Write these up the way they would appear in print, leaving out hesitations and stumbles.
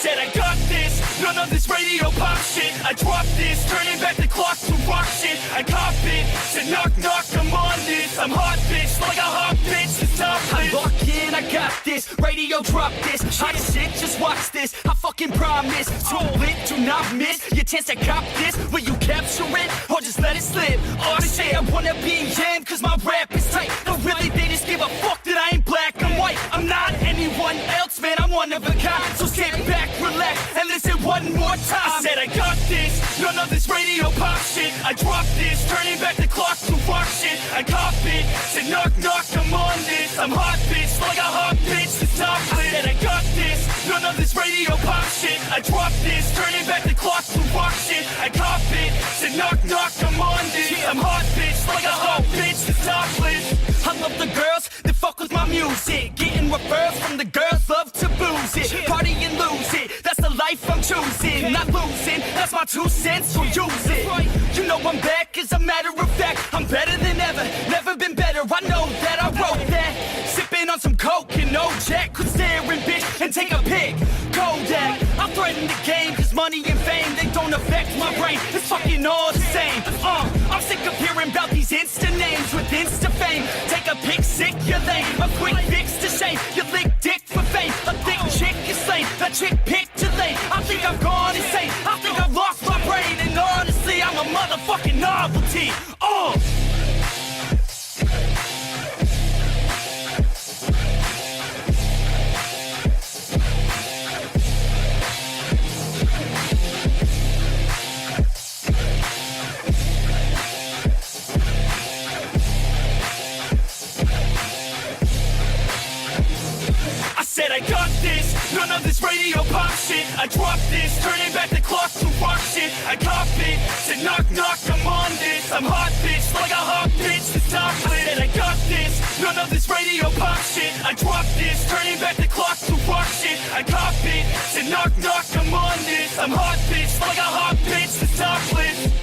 said I got this, none of this radio pop shit. I dropped this, turning back the clock to rock shit. I cop it, said knock knock, I'm on this. I'm hot bitch, like a hot bitch, it's top I lock in, I got this, radio drop this. Hot shit, just watch this, I fucking promise. Too lit, do not miss your chance to cop this. Will you capture it, or just let it slip? Or they say I wanna be him, cause my rap is tight. But really they just give a fuck that I ain't black, I'm white. I'm not anyone else, man, I'm one of a kind. So sit back, relax, and listen one more time. I said I got this, none of this radio pop shit. I dropped this, turning back the clock to rock shit. I cop it, said knock knock, I'm on this. I'm hot bitch, like a hot bitch, it's top lit. I said I got this, none of this radio pop shit. I dropped this, turning back the clock to rock shit. I cop it, said knock knock, I'm on this. I'm hot bitch, like a hot bitch, it's top lit. I love the girls that fuck with my music, getting referrals from the girls love to booze it, party and lose it. That's the life I'm choosing, not losing. That's my 2 cents, so use it. You know I'm back, as a matter of fact. I'm better than ever, never been better. I know that I wrote that. Sipping on some coke and no jack, could stare and bitch and take a pic. Kodak, I threaten the game, cause money and fame, they don't affect my brain. It's fucking all the same. I'm sick of hearing about these Insta names with Insta fame. Take a pic, sick, you're lame. A quick fix to shame. You lick dick for fame. A thick chick is slain. A chick picked too late. I think I've gone insane. I think I've lost my brain. And honestly, I'm a motherfucking novelty. Said I got this, none of this radio pop shit. I dropped this, turning back the clock to rock shit. I cop it, said knock knock, I'm on this. I'm hot bitch, like a hot bitch, it's top lit. And I got this, none of this radio pop shit. I dropped this, turning back the clock to rock shit. I cop it, said knock knock, I'm on this. I'm hot bitch, like a hot bitch, it's top lit.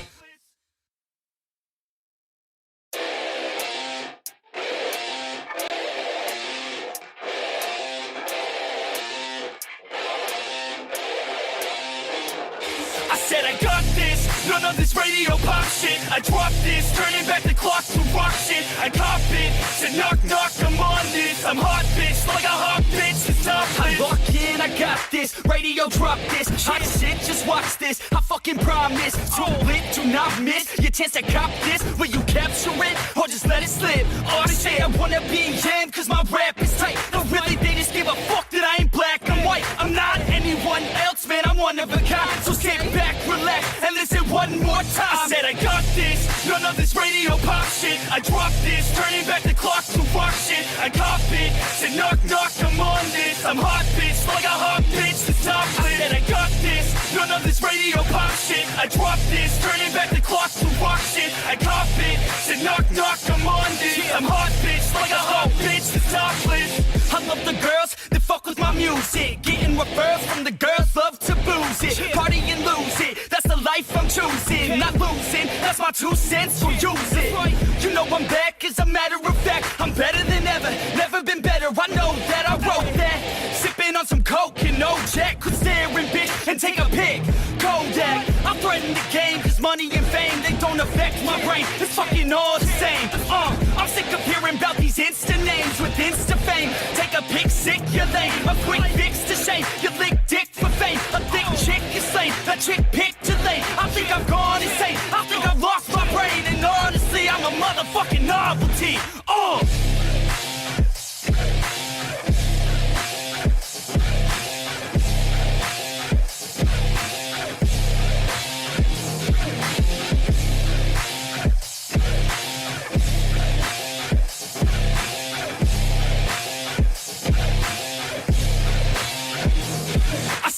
Said I got this, none of this radio pop shit. I dropped this, turning back the clock to rock shit. I cop it, said knock knock, I'm on this. I'm hot bitch, like a hot bitch, it's top lit. I lock in, I got this, radio drop this. Hot shit, just watch this, I fucking promise. Too lit, do not miss your chance to cop this. Will you capture it, or just let it slip? Or they say I wanna be him, cause my rap is tight. But really they just give a fuck that I ain't black, I'm white. I'm not anyone else, man, I'm one of a kind. So sit back, relax, and listen one more time. I said I got this, none of this radio pop shit. I dropped this, turning back the clock to rock shit. I cop it, said knock knock, I'm on this. I'm hot bitch, like a hot bitch, it's top lit. I said I got this, none of this radio pop shit. I dropped this, turning back the clock to rock shit. I cop it, said knock knock, I'm on this. I'm hot bitch, like a hot bitch, it's top lit. I love the girls that fuck with my music, getting referrals from the girls love to booze it, party and lose it. That's the life I'm choosing, not losing. That's my 2 cents, so use it. You know I'm back, as a matter of fact. I'm better than ever, never been better. I know that I wrote that. Sipping on some coke and no jack, could stare and bitch and take a pic. Kodak, I threaten the game, cause money and fame, they don't affect my brain. It's fucking all the same. I'm sick of hearing about these Insta names with Insta fame. Take a pic, sick, you're lame. A quick fix to shame. You lick dick for fame. A thick chick is slain. A chick picked too late. I think I've gone insane. I think I've lost my brain. And honestly, I'm a motherfucking novelty.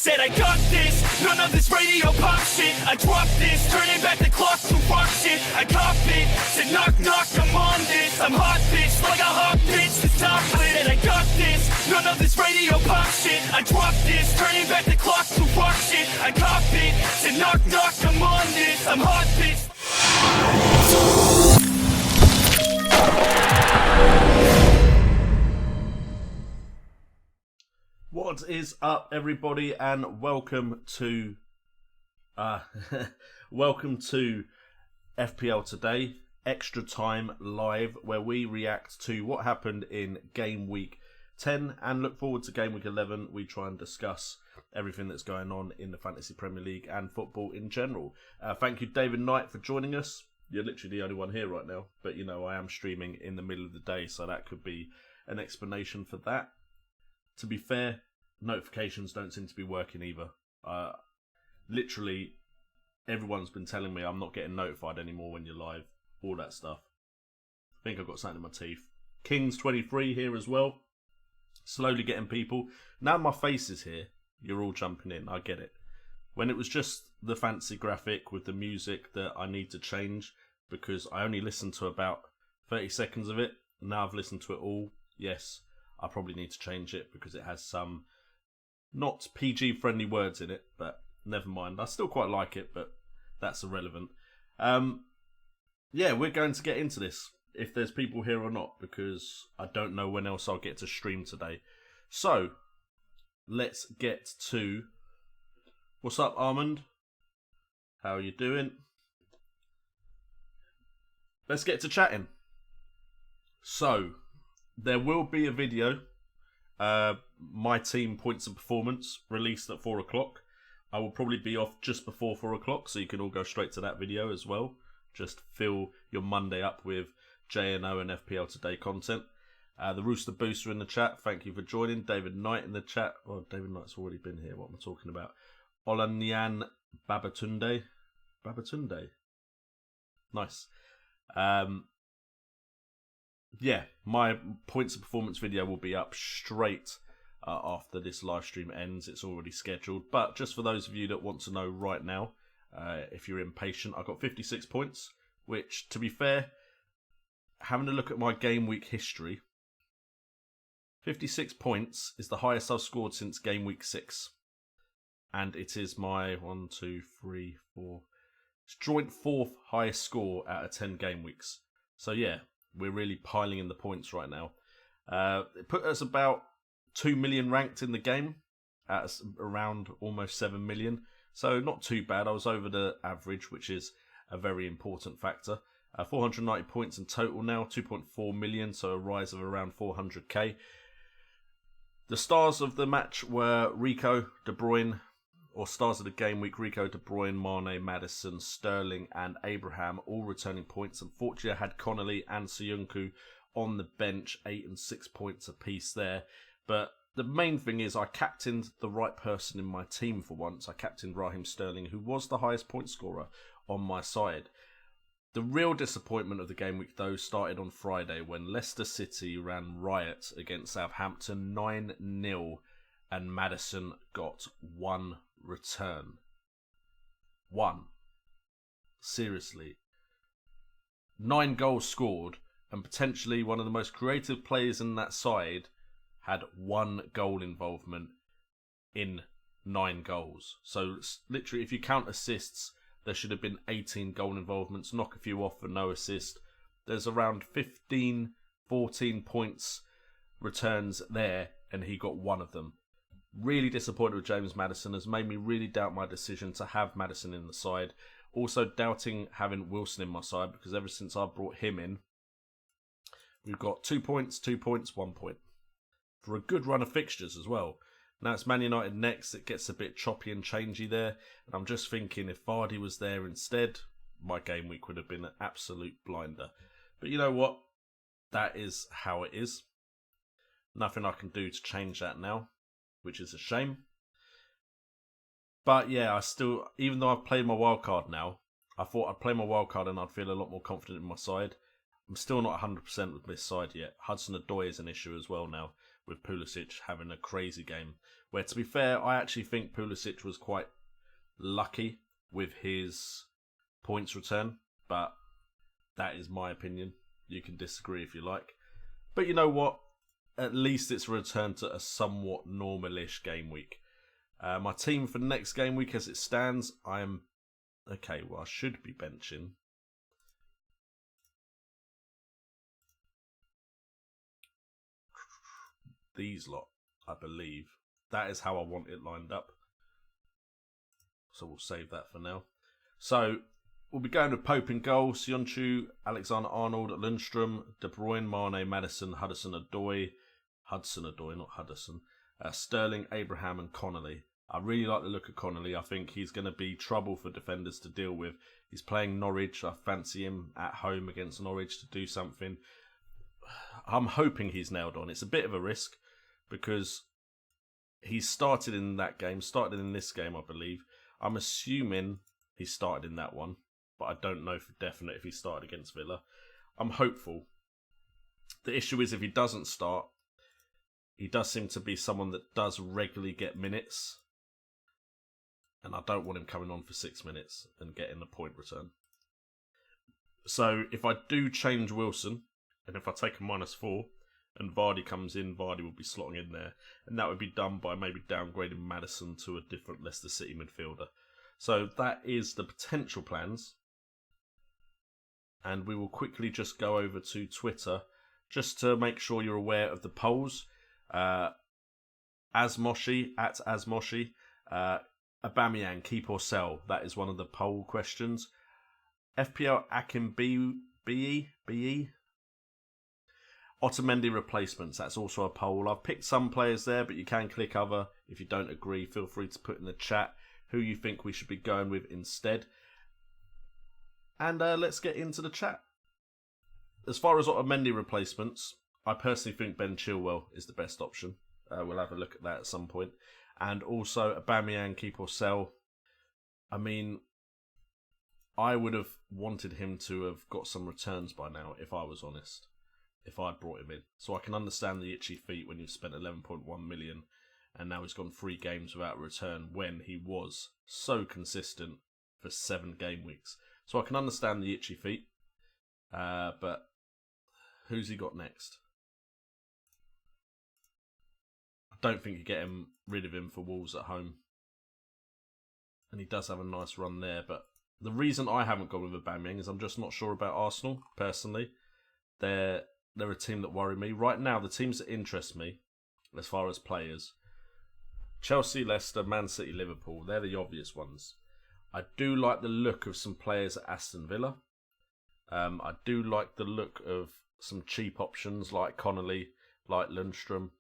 Said I got this, none of this radio pop shit. I dropped this, turning back the clock to rock shit. I cop it, said knock knock, I'm on this. I'm hot bitch, like a hot bitch, it's top lit. And I got this, none of this radio pop shit. I dropped this, turning back the clock to rock shit. I cop it, said knock knock, I'm on this. I'm hot bitch. What What is up, everybody, and welcome to welcome to FPL Today, Extra Time Live, where we react to what happened in Game Week 10 and look forward to Game Week 11. We try and discuss everything that's going on in the Fantasy Premier League and football in general. Thank you, David Knight, for joining us. You're literally the only one here right now, but you know I am streaming in the middle of the day, so that could be an explanation for that. To be fair, notifications don't seem to be working either. Literally, everyone's been telling me I'm not getting notified anymore when you're live. All that stuff. I think I've got something in my teeth. Kings23 here as well. Slowly getting people. Now my face is here, you're all jumping in. I get it. When it was just the fancy graphic with the music that I need to change because I only listened to about 30 seconds of it. Now I've listened to it all. Yes, I probably need to change it because it has some not PG friendly words in it, but never mind. I still quite like it, but that's irrelevant. Yeah, we're going to get into this, if there's people here or not, because I don't know when else I'll get to stream today. So, let's get to... What's up, Armand? How are you doing? Let's get to chatting. So, there will be a video, my team points and performance, released at 4 o'clock. I will probably be off just before 4 o'clock, so you can all go straight to that video as well. Just fill your Monday up with JNO and FPL Today content. The Rooster Booster in the chat, thank you for joining. David Knight in the chat. Oh, David Knight's already been here, what am I talking about? Olanyan Babatunde. Babatunde. Nice. Yeah, my points of performance video will be up straight after this live stream ends. It's already scheduled. But just for those of you that want to know right now, if you're impatient, I've got 56 points, which, to be fair, having a look at my game week history, 56 points is the highest I've scored since game week 6. And it is my 1, 2, 3, 4... It's joint 4th highest score out of 10 game weeks. So yeah, we're really piling in the points right now. It put us about 2 million ranked in the game, at around almost 7 million. So not too bad. I was over the average, which is a very important factor. 490 points in total now, 2.4 million, so a rise of around 400k. The stars of the match were Rico, De Bruyne, or stars of the game week, Rico, De Bruyne, Mane, Maddison, Sterling and Abraham all returning points. Unfortunately, I had Connolly and Soyuncu on the bench, 8 and 6 points apiece there. But the main thing is I captained the right person in my team for once. I captained Raheem Sterling, who was the highest point scorer on my side. The real disappointment of the game week, though, started on Friday when Leicester City ran riot against Southampton 9-0 and Maddison got 1 return. 1. Seriously. 9 goals scored and potentially one of the most creative players in that side had 1 goal involvement in 9 goals. So literally, if you count assists, there should have been 18 goal involvements. Knock a few off for no assist. There's around 15, 14 points returns there, and he got 1 of them. Really disappointed with James Maddison. Has made me really doubt my decision to have Maddison in the side. Also doubting having Wilson in my side, because ever since I brought him in, we've got 2 points, 2 points, 1 point. For a good run of fixtures as well. Now it's Man United next. It gets a bit choppy and changey there. And I'm just thinking if VARDY was there instead, my game week would have been an absolute blinder. But you know what? That is how it is. Nothing I can do to change that now, which is a shame. But yeah, I still, even though I've played my wild card now, I thought I'd play my wild card and I'd feel a lot more confident in my side. I'm still not 100% with this side yet. Hudson-Odoi is an issue as well now, with Pulisic having a crazy game. Where, to be fair, I actually think Pulisic was quite lucky with his points return. But that is my opinion. You can disagree if you like. But you know what? At least it's a return to a somewhat normal-ish game week. My team for the next game week as it stands, I should be benching. These lot, I believe. that is how I want it lined up. So we'll save that for now. So we'll be going with Pope in goal, Sionchu, Alexander-Arnold, Lundstrom, De Bruyne, Mane, Maddison, Hudson-Odoi, not Hudson, Sterling, Abraham and Connolly. I really like the look of Connolly. I think he's going to be trouble for defenders to deal with. He's playing Norwich. I fancy him at home against Norwich to do something. I'm hoping he's nailed on. It's a bit of a risk because he started in that game, started in this game, I believe. I'm assuming he started in that one, but I don't know for definite if he started against Villa. I'm hopeful. The issue is if he doesn't start, he does seem to be someone that does regularly get minutes. And I don't want him coming on for 6 minutes and getting a point return. So if I do change Wilson, and if I take a -4, and Vardy comes in, Vardy will be slotting in there. And that would be done by maybe downgrading Maddison to a different Leicester City midfielder. So that is the potential plans. And we will quickly just go over to Twitter, just to make sure you're aware of the polls. Asmoshi, at Asmoshi, Aubameyang, keep or sell? That is one of the poll questions. FPL Akin BE. Otamendi replacements. That's also a poll. I've picked some players there, but you can click other. If you don't agree, feel free to put in the chat who you think we should be going with instead. And let's get into the chat. As far as Otamendi replacements, I personally think Ben Chilwell is the best option. We'll have a look at that at some point. And also Aubameyang, keep or sell. I mean, I would have wanted him to have got some returns by now, if I was honest. If I'd brought him in. So I can understand the itchy feet when you've spent 11.1 million and now he's gone 3 games without a return when he was so consistent for 7 game weeks. So I can understand the itchy feet. But who's he got next? I don't think you get rid of him for Wolves at home. And he does have a nice run there. But the reason I haven't gone with Aubameyang is I'm just not sure about Arsenal, personally. They're a team that worry me. Right now, the teams that interest me, as far as players, Chelsea, Leicester, Man City, Liverpool, they're the obvious ones. I do like the look of some players at Aston Villa. I do like the look of some cheap options like Connolly, like Lundstrom.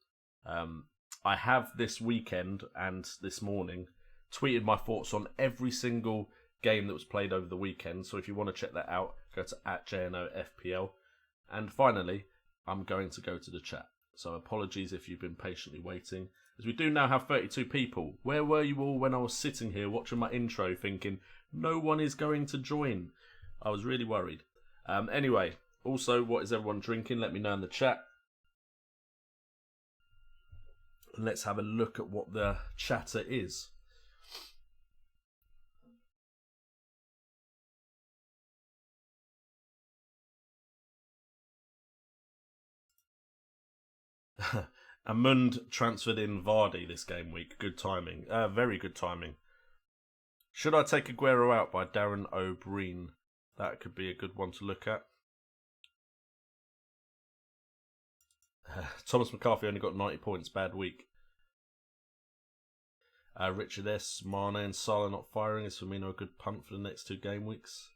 I have this weekend and this morning tweeted my thoughts on every single game that was played over the weekend. So if you want to check that out, go to @JNOFPL. And finally, I'm going to go to the chat. So apologies if you've been patiently waiting, as we do now have 32 people. Where were you all when I was sitting here watching my intro thinking, no one is going to join? I was really worried. Anyway, also, what is everyone drinking? Let me know in the chat. And let's have a look at what the chatter is. Amund transferred in Vardy this game week. Good timing. Very good timing. Should I take Aguero out by Darren O'Brien? That could be a good one to look at. Thomas McCarthy only got 90 points. Bad week. Richard S. Mane and Salah not firing. Is Firmino a good punt for the next 2 game weeks?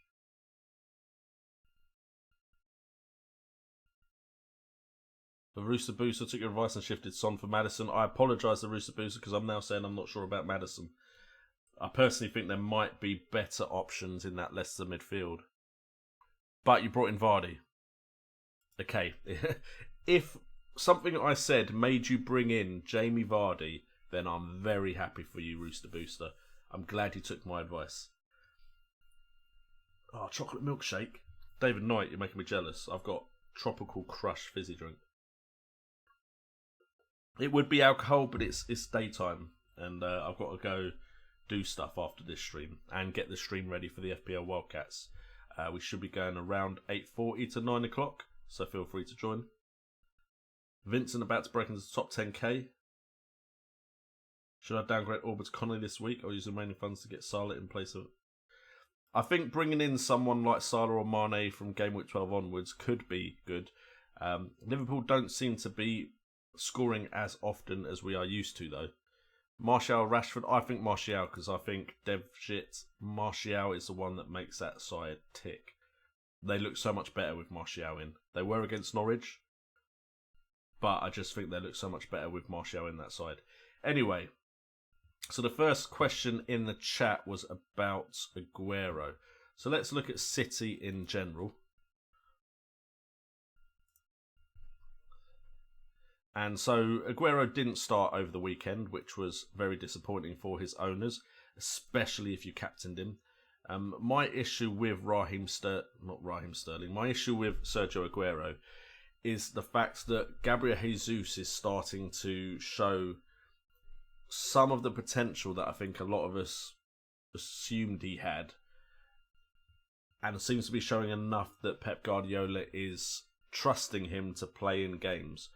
The Rooster Booster took your advice and shifted Son for Maddison. I apologise to Rooster Booster because I'm now saying I'm not sure about Maddison. I personally think there might be better options in that Leicester midfield. But you brought in Vardy. Okay. If something I said made you bring in Jamie Vardy, then I'm very happy for you, Rooster Booster. I'm glad you took my advice. Oh, chocolate milkshake. David Knight, you're making me jealous. I've got Tropical Crush fizzy drink. It would be alcohol, but it's daytime. And I've got to go do stuff after this stream and get the stream ready for the FPL Wildcats. We should be going around 8:40 to 9 o'clock, so feel free to join. Vincent about to break into the top 10k. Should I downgrade Auba to Connolly this week or use the remaining funds to get Salah in place of... I think bringing in someone like Salah or Mane from Gameweek 12 onwards could be good. Liverpool don't seem to be scoring as often as we are used to, though. Martial, Rashford. I think Martial because I think Martial is the one that makes that side tick. They look so much better with Martial in. They were against Norwich, but I just think they look so much better with Martial in that side. Anyway, so the first question in the chat was about Aguero. So let's look at City in general. And so Aguero didn't start over the weekend, which was very disappointing for his owners, especially if you captained him. My issue with my issue with Sergio Aguero is the fact that Gabriel Jesus is starting to show some of the potential that I think a lot of us assumed he had, and seems to be showing enough that Pep Guardiola is trusting him to play in games.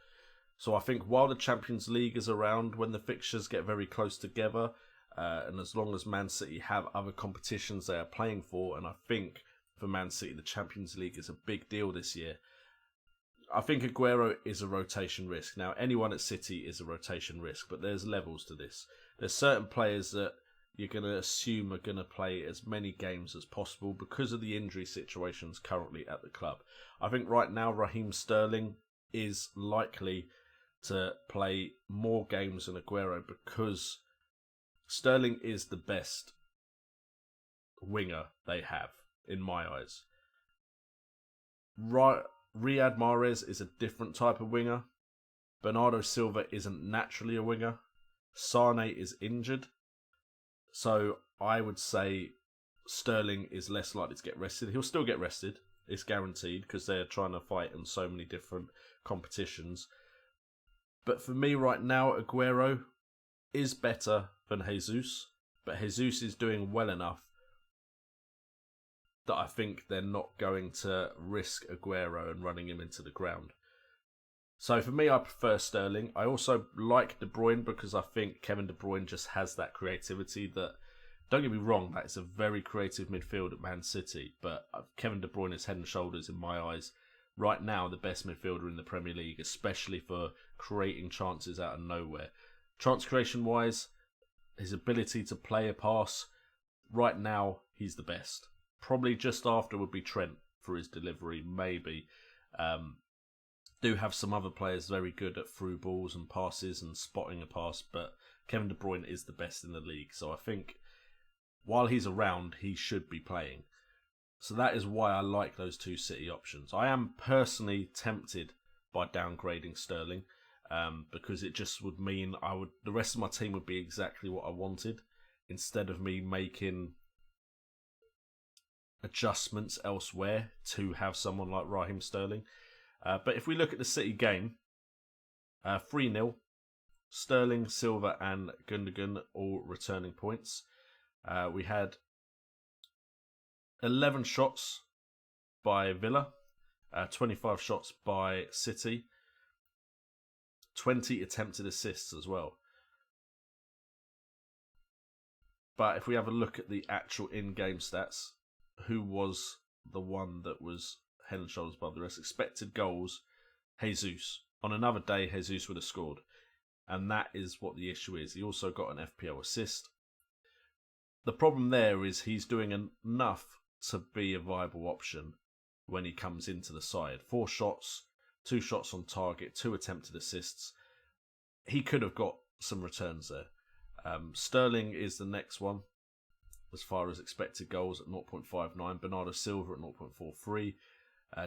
So I think while the Champions League is around, when the fixtures get very close together, and as long as Man City have other competitions they are playing for, and I think for Man City the Champions League is a big deal this year, I think Aguero is a rotation risk. Now, anyone at City is a rotation risk, but there's levels to this. There's certain players that you're going to assume are going to play as many games as possible because of the injury situations currently at the club. I think right now Raheem Sterling is likely to play more games than Aguero because Sterling is the best winger they have, in my eyes. Riyad Mahrez is a different type of winger. Bernardo Silva isn't naturally a winger. Sane is injured. So I would say Sterling is less likely to get rested. He'll still get rested. It's guaranteed because they're trying to fight in so many different competitions. But for me right now, Aguero is better than Jesus. But Jesus is doing well enough that I think they're not going to risk Aguero and running him into the ground. So for me, I prefer Sterling. I also like De Bruyne because I think Kevin De Bruyne just has that creativity that, don't get me wrong, that is a very creative midfield at Man City, but Kevin De Bruyne is head and shoulders, in my eyes, right now the best midfielder in the Premier League, especially for creating chances out of nowhere. Chance creation-wise, his ability to play a pass, right now, he's the best. Probably just after would be Trent for his delivery, maybe. Do have some other players very good at through balls and passes and spotting a pass, but Kevin De Bruyne is the best in the league. So I think while he's around, he should be playing. So that is why I like those two City options. I am personally tempted by downgrading Sterling because it just would mean the rest of my team would be exactly what I wanted instead of me making adjustments elsewhere to have someone like Raheem Sterling. But if we look at the City game, 3-0, Sterling, Silva and Gundogan all returning points. We had 11 shots by Villa, 25 shots by City, 20 attempted assists as well. But if we have a look at the actual in-game stats, who was the one that was head and shoulders above the rest? Expected goals, Jesus. On another day, Jesus would have scored. And that is what the issue is. He also got an FPL assist. The problem there is he's doing enough to be a viable option when he comes into the side. 4 shots, 2 shots on target, 2 attempted assists. He could have got some returns there. Sterling is the next one as far as expected goals at 0.59. Bernardo Silva at 0.43.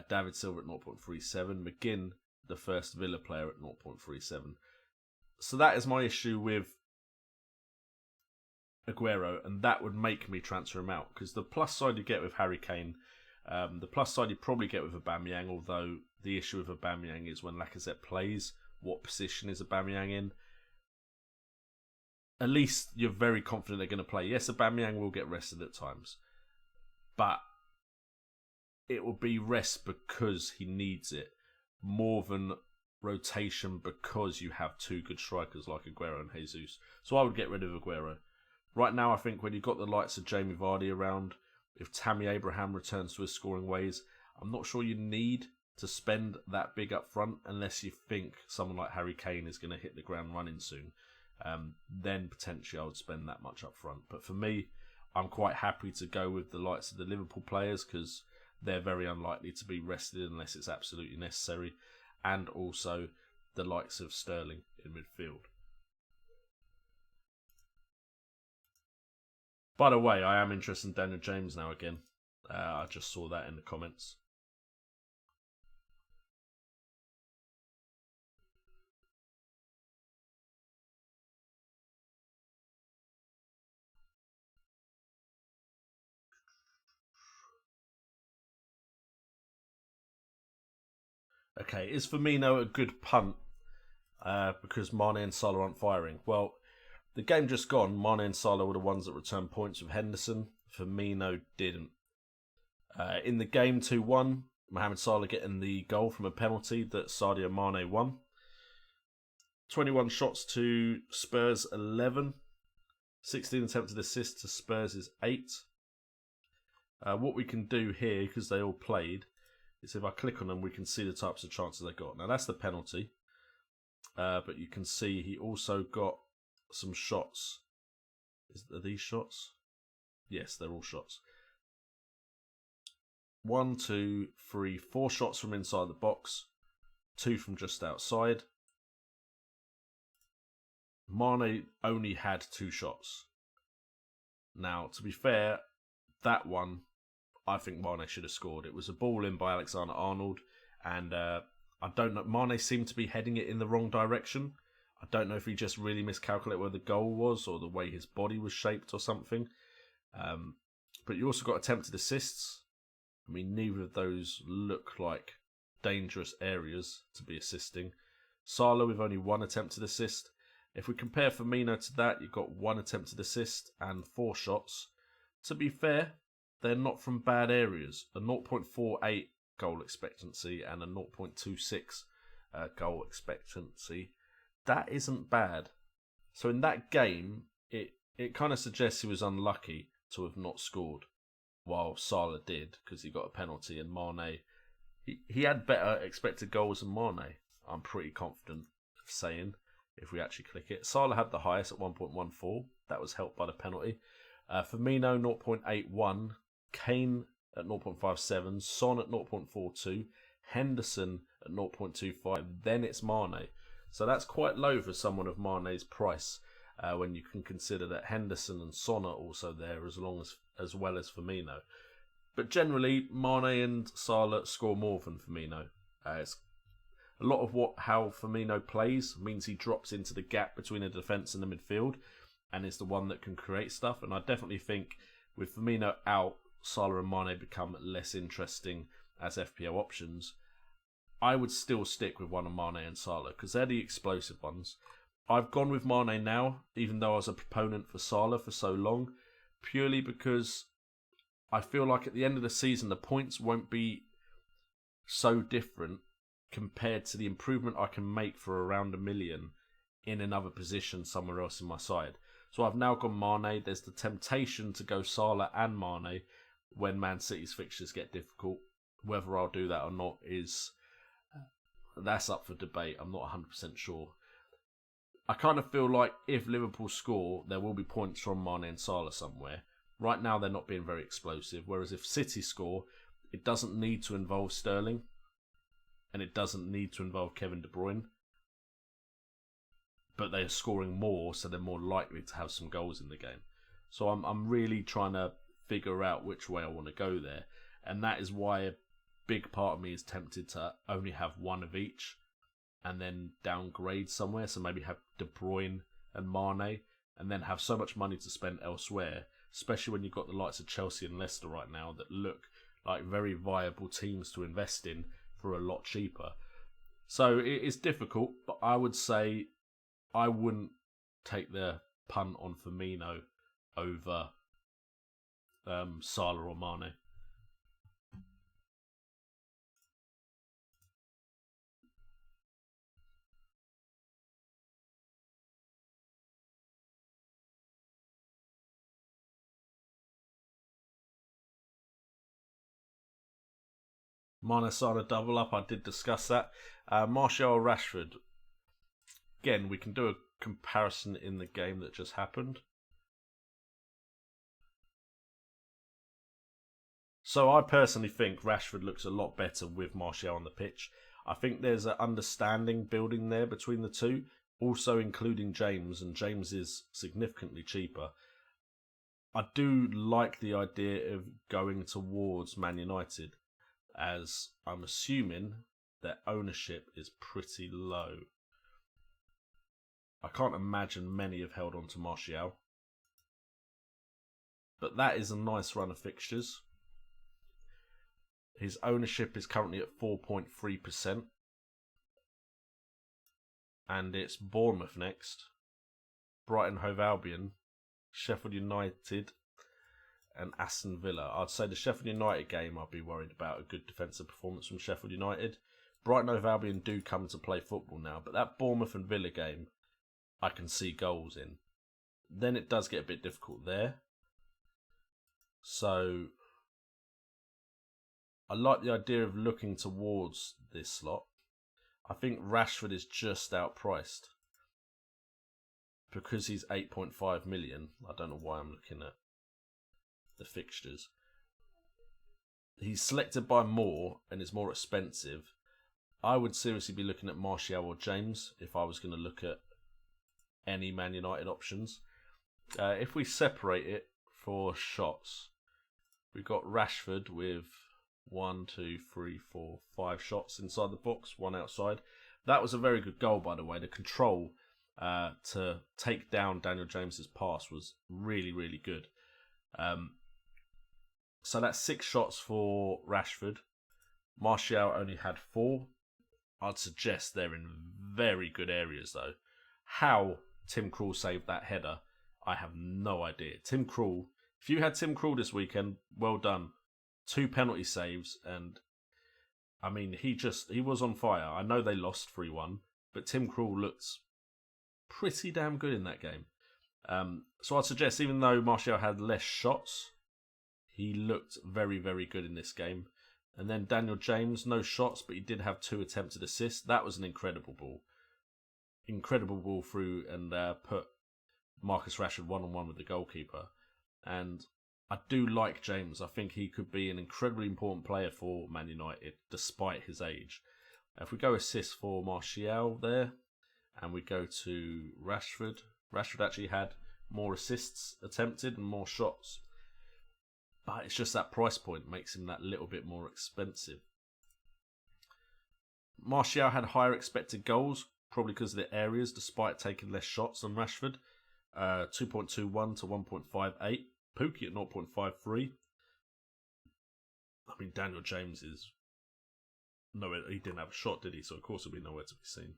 David Silva at 0.37. McGinn, the first Villa player, at 0.37. So that is my issue with Aguero, and that would make me transfer him out. Because the plus side you get with Harry Kane, the plus side you probably get with Aubameyang, although the issue with Aubameyang is when Lacazette plays, what position is Aubameyang in? At least you're very confident they're going to play. Yes, Aubameyang will get rested at times, but it will be rest because he needs it more than rotation because you have 2 good strikers like Aguero and Jesus. So I would get rid of Aguero. Right now, I think when you've got the likes of Jamie Vardy around, if Tammy Abraham returns to his scoring ways, I'm not sure you need to spend that big up front unless you think someone like Harry Kane is going to hit the ground running soon. then potentially I would spend that much up front. But for me, I'm quite happy to go with the likes of the Liverpool players because they're very unlikely to be rested unless it's absolutely necessary, and also the likes of Sterling in midfield. By the way, I am interested in Daniel James now again. I just saw that in the comments. Okay, is Firmino a good punt because Mane and Salah aren't firing? Well, the game just gone, Mane and Salah were the ones that returned points with Henderson. Firmino didn't. In the game 2-1, Mohamed Salah getting the goal from a penalty that Sadio Mane won. 21 shots to Spurs 11. 16 attempted assists to Spurs' 8. What we can do here, because they all played, is if I click on them, we can see the types of chances they got. Now, that's the penalty. But you can see he also got some shots. Are these shots? Yes, they're all shots. 1, 2, 3, 4 shots from inside the box. 2 from just outside. Mane only had 2 shots. Now, to be fair, that one, I think Mane should have scored. It was a ball in by Alexander-Arnold, and I don't know, Mane seemed to be heading it in the wrong direction. I don't know if he just really miscalculated where the goal was or the way his body was shaped or something. But you also got attempted assists. I mean, neither of those look like dangerous areas to be assisting. Salah with only 1 attempted assist. If we compare Firmino to that, you've got 1 attempted assist and 4 shots. To be fair, they're not from bad areas. A 0.48 goal expectancy and a 0.26 goal expectancy. That isn't bad. So in that game, it kind of suggests he was unlucky to have not scored, while Salah did, because he got a penalty, and Mane, he had better expected goals than Mane, I'm pretty confident of saying, if we actually click it. Salah had the highest at 1.14. That was helped by the penalty. Firmino 0.81, Kane at 0.57, Son at 0.42, Henderson at 0.25, then it's Mane. So that's quite low for someone of Mane's price, when you can consider that Henderson and Son are also there as well as Firmino. But generally, Mane and Salah score more than Firmino. It's a lot of how Firmino plays means he drops into the gap between the defence and the midfield and is the one that can create stuff. And I definitely think with Firmino out, Salah and Mane become less interesting as FPL options. I would still stick with one of Mane and Salah because they're the explosive ones. I've gone with Mane now, even though I was a proponent for Salah for so long, purely because I feel like at the end of the season, the points won't be so different compared to the improvement I can make for around 1 million in another position somewhere else in my side. So I've now gone Mane. There's the temptation to go Salah and Mane when Man City's fixtures get difficult. Whether I'll do that or not that's up for debate. I'm not 100% sure. I kind of feel like if Liverpool score, there will be points from Mane and Salah somewhere. Right now, they're not being very explosive. Whereas if City score, it doesn't need to involve Sterling. And it doesn't need to involve Kevin De Bruyne. But they're scoring more, so they're more likely to have some goals in the game. So I'm really trying to figure out which way I want to go there. And that is why a big part of me is tempted to only have one of each and then downgrade somewhere. So maybe have De Bruyne and Mane and then have so much money to spend elsewhere, especially when you've got the likes of Chelsea and Leicester right now that look like very viable teams to invest in for a lot cheaper. So it is difficult, but I would say I wouldn't take the punt on Firmino over Salah or Mane. Mane Salah double up, I did discuss that. Martial Rashford. Again, we can do a comparison in the game that just happened. So I personally think Rashford looks a lot better with Martial on the pitch. I think there's an understanding building there between the two, also including James, and James is significantly cheaper. I do like the idea of going towards Man United, as I'm assuming their ownership is pretty low. I can't imagine many have held on to Martial. But that is a nice run of fixtures. His ownership is currently at 4.3%. And it's Bournemouth next, Brighton Hove Albion, Sheffield United and Aston Villa. I'd say the Sheffield United game, I'd be worried about a good defensive performance from Sheffield United. Brighton Hove Albion do come to play football now, but that Bournemouth and Villa game, I can see goals in. Then it does get a bit difficult there. So I like the idea of looking towards this slot. I think Rashford is just outpriced because he's 8.5 million. I don't know why I'm looking at the fixtures. He's selected by more and is more expensive. I would seriously be looking at Martial or James if I was going to look at any Man United options. If we separate it for shots, we've got Rashford with 1, 2, 3, 4, 5 shots inside the box, 1 outside. That was a very good goal, by the way. The control to take down Daniel James's pass was really, really good. So that's 6 shots for Rashford. Martial only had 4. I'd suggest they're in very good areas, though. How Tim Krul saved that header, I have no idea. Tim Krul, if you had Tim Krul this weekend, well done. 2 penalty saves, and I mean, he was on fire. I know they lost 3-1, but Tim Krul looked pretty damn good in that game. So I'd suggest, even though Martial had less shots, he looked very, very good in this game. And then Daniel James, no shots, but he did have 2 attempted assists. That was an incredible ball. Incredible ball through and put Marcus Rashford one-on-one with the goalkeeper. And I do like James. I think he could be an incredibly important player for Man United, despite his age. If we go assists for Martial there, and we go to Rashford. Rashford actually had more assists attempted and more shots. But it's just that price point makes him that little bit more expensive. Martial had higher expected goals, probably because of the areas, despite taking less shots than Rashford. 2.21 to 1.58. Pookie at 0.53. I mean, Daniel James is nowhere. He didn't have a shot, did he? So of course he'll be nowhere to be seen.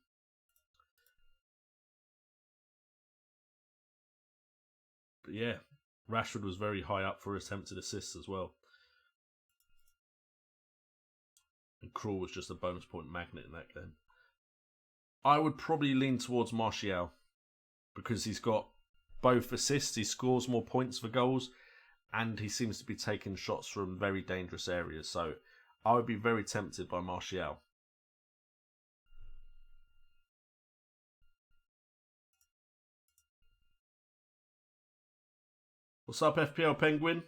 But yeah, Rashford was very high up for attempted assists as well. And Krul was just a bonus point magnet in that game. I would probably lean towards Martial because he's got both assists, he scores more points for goals, and he seems to be taking shots from very dangerous areas. So I would be very tempted by Martial. What's up, FPL Penguin?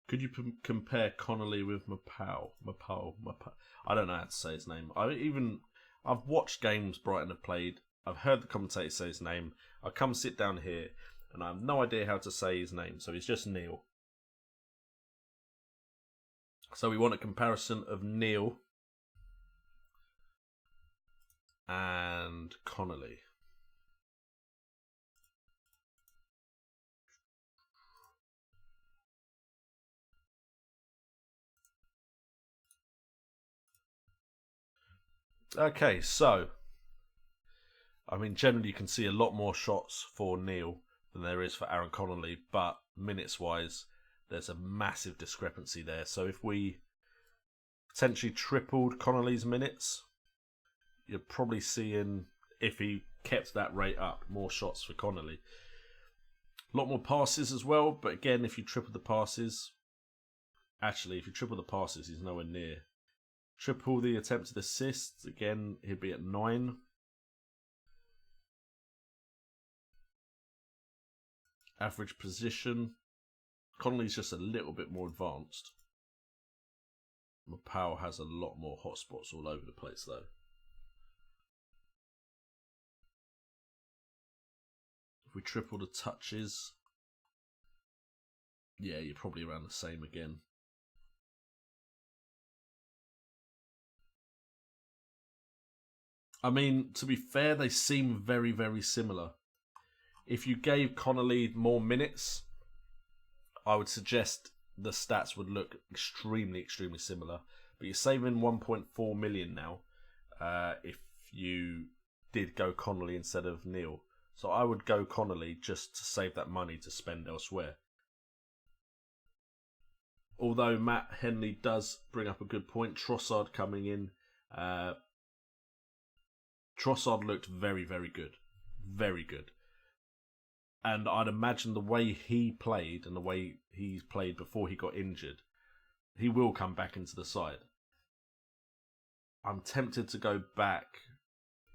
Could you compare Connolly with Mapau? I don't know how to say his name. I've watched games Brighton have played. I've heard the commentators say his name. I come sit down here and I have no idea how to say his name. So it's just Neil. So we want a comparison of Neil and Connolly. Okay, so I mean, generally you can see a lot more shots for Neil than there is for Aaron Connolly, but minutes-wise, there's a massive discrepancy there. So if we potentially tripled Connolly's minutes, you're probably seeing, if he kept that rate up, more shots for Connolly. A lot more passes as well, but again, if you triple the passes, Actually, if you triple the passes, he's nowhere near. Triple the attempted assists, again, he'd be at 9. Average position. Connolly's just a little bit more advanced. Powell has a lot more hotspots all over the place, though. If we triple the touches, yeah, you're probably around the same again. I mean, to be fair, they seem very, very similar. If you gave Connolly more minutes, I would suggest the stats would look extremely, extremely similar. But you're saving 1.4 million now if you did go Connolly instead of Neil. So I would go Connolly just to save that money to spend elsewhere. Although Matt Henley does bring up a good point. Trossard coming in. Trossard looked very, very good. Very good. And I'd imagine the way he played and the way he played before he got injured, he will come back into the side. I'm tempted to go back,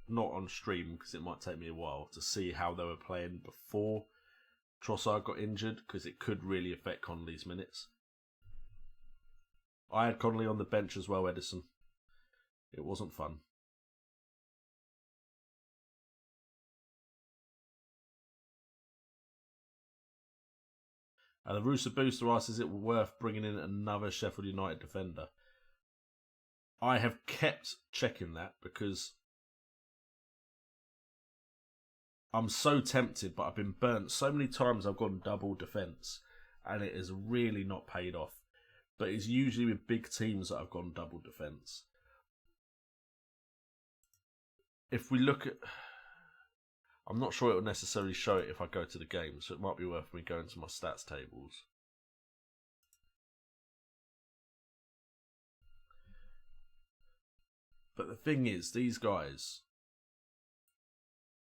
not on stream because it might take me a while, to see how they were playing before Trossard got injured, because it could really affect Connolly's minutes. I had Connolly on the bench as well, Edison. It wasn't fun. The Rooster Booster asks, is it worth bringing in another Sheffield United defender? I have kept checking that because I'm so tempted, but I've been burnt so many times. I've gone double defence and it has really not paid off. But it's usually with big teams that I've gone double defence. If we look at... I'm not sure it will necessarily show it if I go to the game, so it might be worth me going to my stats tables. But the thing is, these guys,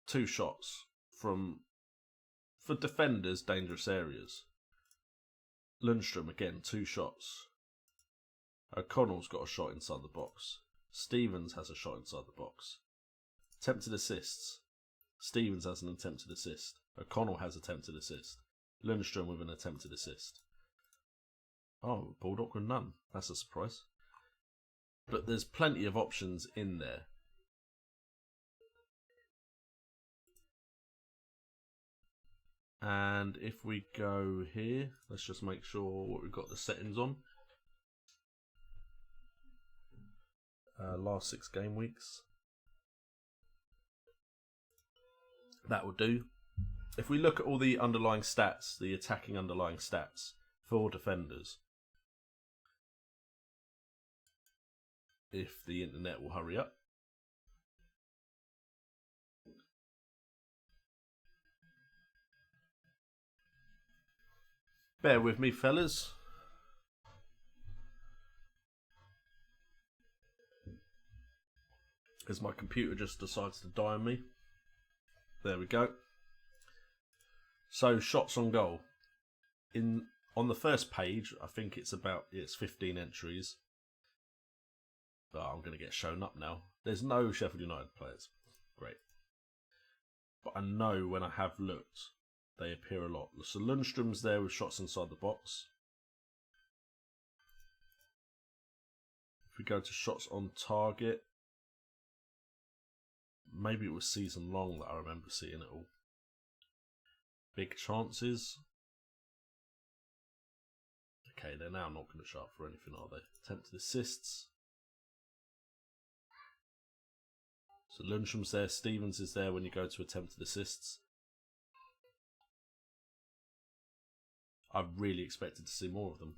2 shots from, for defenders, dangerous areas. Lundstrom, again, 2 shots. O'Connell's got a shot inside the box. Stevens has a shot inside the box. Attempted assists. Stevens has an attempted assist. O'Connell has attempted assist. Lundstrom with an attempted assist. Oh, Bulldog with none. That's a surprise. But there's plenty of options in there. And if we go here, let's just make sure what we've got the settings on. Last 6 game weeks. That will do. If we look at all the underlying stats, the attacking underlying stats for defenders, if the internet will hurry up. Bear with me, fellas. Because my computer just decides to die on me. There we go. So, shots on goal. On the first page, I think it's 15 entries. But I'm going to get shown up now. There's no Sheffield United players. Great. But I know when I have looked, they appear a lot. So Lundstrom's there with shots inside the box. If we go to shots on target, maybe it was season long that I remember seeing it all. Big chances. Okay, they're now not going to show up for anything, are they? Attempted assists. So Lundstrom's there, Stevens is there when you go to attempted assists. I really expected to see more of them.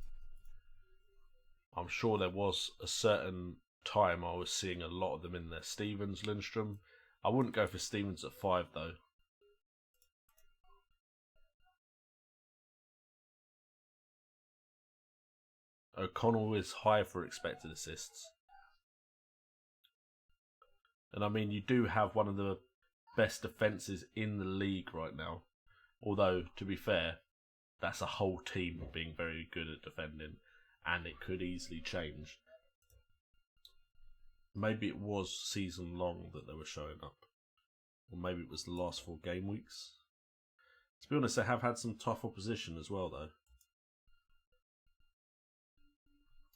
I'm sure there was a certain time I was seeing a lot of them in there. Stevens, Lundstrom. I wouldn't go for Stevens at 5 though. O'Connell is high for expected assists. And I mean, you do have one of the best defences in the league right now. Although, to be fair, that's a whole team being very good at defending. and it could easily change. Maybe it was season long that they were showing up, or maybe it was the last 4 game weeks. To be honest, they have had some tough opposition as well, though.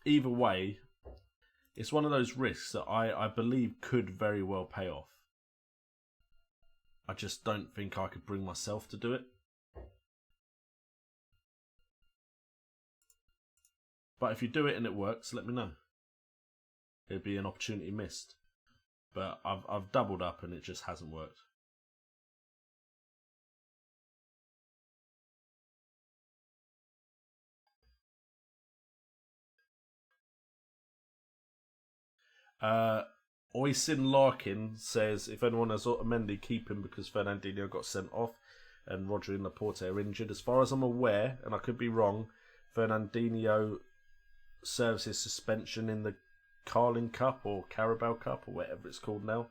Either way, it's one of those risks that I believe could very well pay off. I just don't think I could bring myself to do it. But if you do it and it works, let me know. It'd be an opportunity missed. But I've doubled up and it just hasn't worked. Oisin Larkin says, if anyone has Otamendi, keep him because Fernandinho got sent off and Rodri and Laporte are injured. As far as I'm aware, and I could be wrong, Fernandinho serves his suspension in the Carling Cup or Carabao Cup or whatever it's called now.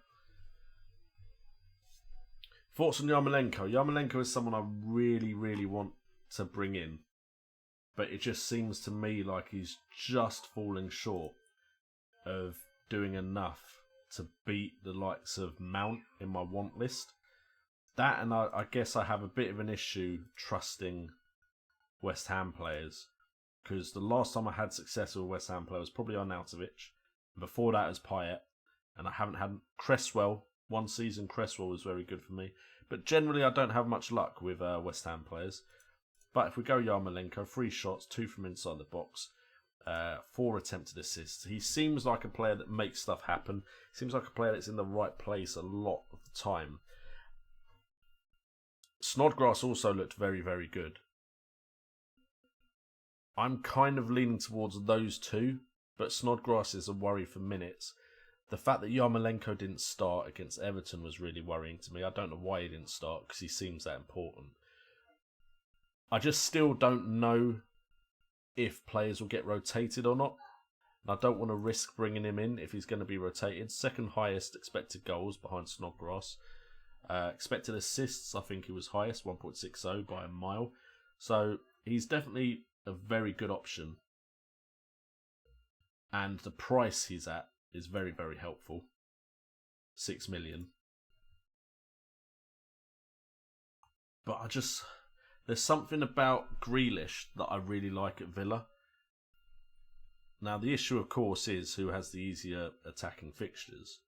Thoughts on Yarmolenko? Yarmolenko is someone I really, really want to bring in. But it just seems to me like he's just falling short of doing enough to beat the likes of Mount in my want list. That, and I guess I have a bit of an issue trusting West Ham players, because the last time I had success with a West Ham player was probably Arnautovic. Before that was Payet, and I haven't had Cresswell. One season Cresswell was very good for me, but generally I don't have much luck with West Ham players. But if we go Yarmolenko, 3 shots, 2 from inside the box, 4 attempted assists. He seems like a player that makes stuff happen. Seems like a player that's in the right place a lot of the time. Snodgrass also looked very, very good. I'm kind of leaning towards those two, but Snodgrass is a worry for minutes. The fact that Yarmolenko didn't start against Everton was really worrying to me. I don't know why he didn't start, because he seems that important. I just still don't know if players will get rotated or not. And I don't want to risk bringing him in if he's going to be rotated. Second highest expected goals behind Snodgrass. Expected assists, I think he was highest, 1.60 by a mile. So he's definitely a very good option. And the price he's at is very, very helpful. 6 million. But there's something about Grealish that I really like at Villa. Now, the issue, of course, is who has the easier attacking fixtures.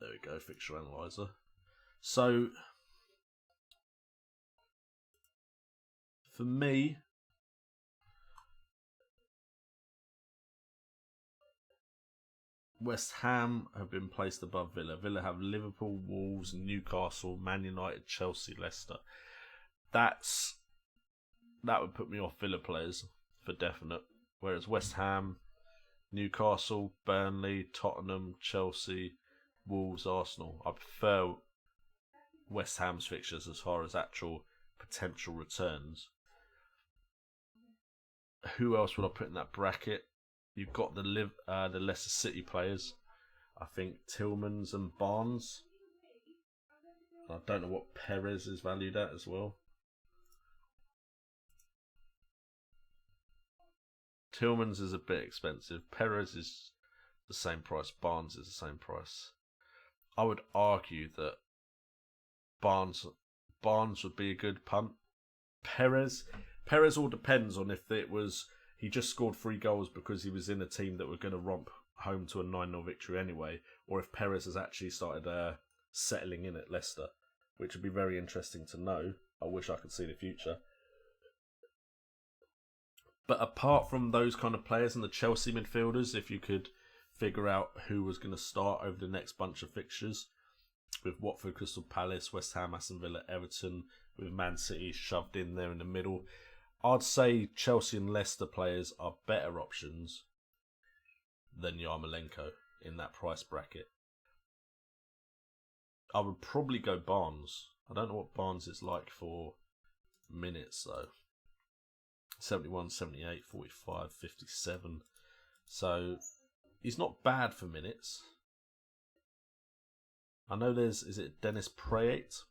There we go, fixture analyzer. So, for me, West Ham have been placed above Villa. Villa have Liverpool, Wolves, Newcastle, Man United, Chelsea, Leicester. That would put me off Villa players for definite. Whereas West Ham, Newcastle, Burnley, Tottenham, Chelsea, Wolves, Arsenal. I prefer West Ham's fixtures as far as actual potential returns. Who else would I put in that bracket? You've got the Leicester City players. I think Tillmans and Barnes. I don't know what Perez is valued at as well. Tillmans is a bit expensive. Perez is the same price. Barnes is the same price. I would argue that Barnes would be a good punt. Perez all depends on if it was he just scored 3 goals because he was in a team that were going to romp home to a 9-0 victory anyway, or if Perez has actually started settling in at Leicester, which would be very interesting to know. I wish I could see the future. But apart from those kind of players and the Chelsea midfielders, if you could figure out who was going to start over the next bunch of fixtures, with Watford, Crystal Palace, West Ham, Aston Villa, Everton, with Man City shoved in there in the middle, I'd say Chelsea and Leicester players are better options than Yarmolenko in that price bracket. I would probably go Barnes. I don't know what Barnes is like for minutes though. 71, 78, 45, 57. So he's not bad for minutes. I know is it Dennis Prayat?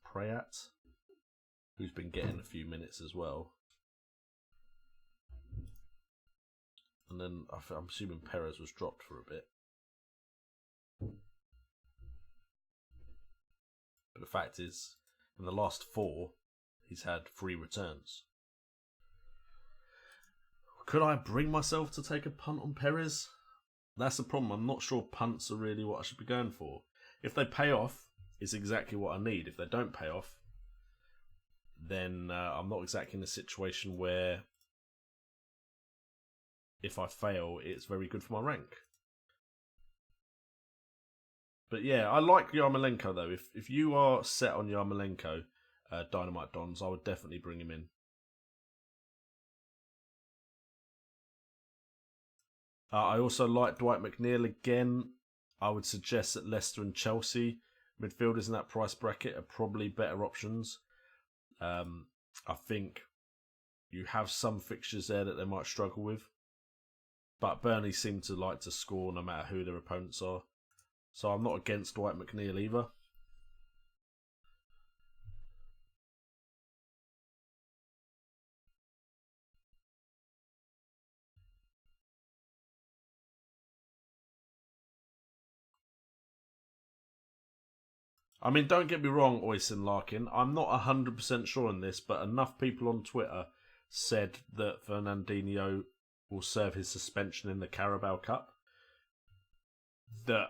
who's been getting a few minutes as well. And then I'm assuming Perez was dropped for a bit. But the fact is, in the last 4, he's had 3 returns. Could I bring myself to take a punt on Perez? That's the problem. I'm not sure punts are really what I should be going for. If they pay off, it's exactly what I need. If they don't pay off, then I'm not exactly in a situation where if I fail, it's very good for my rank. But yeah, I like Yarmolenko though. If you are set on Yarmolenko, Dynamite Dons, I would definitely bring him in. I also like Dwight McNeil again. I would suggest that Leicester and Chelsea, midfielders in that price bracket, are probably better options. I think you have some fixtures there that they might struggle with. But Burnley seem to like to score no matter who their opponents are. So I'm not against Dwight McNeil either. I mean, don't get me wrong, Oysen Larkin. I'm not 100% sure on this, but enough people on Twitter said that Fernandinho will serve his suspension in the Carabao Cup that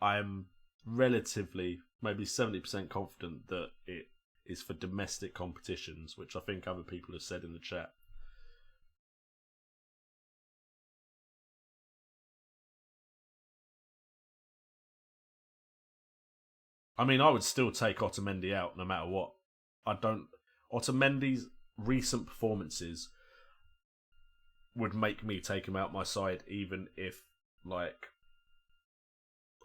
I'm relatively, maybe 70% confident that it is for domestic competitions, which I think other people have said in the chat. I mean, I would still take Otamendi out no matter what. Otamendi's recent performances would make me take him out my side, even if,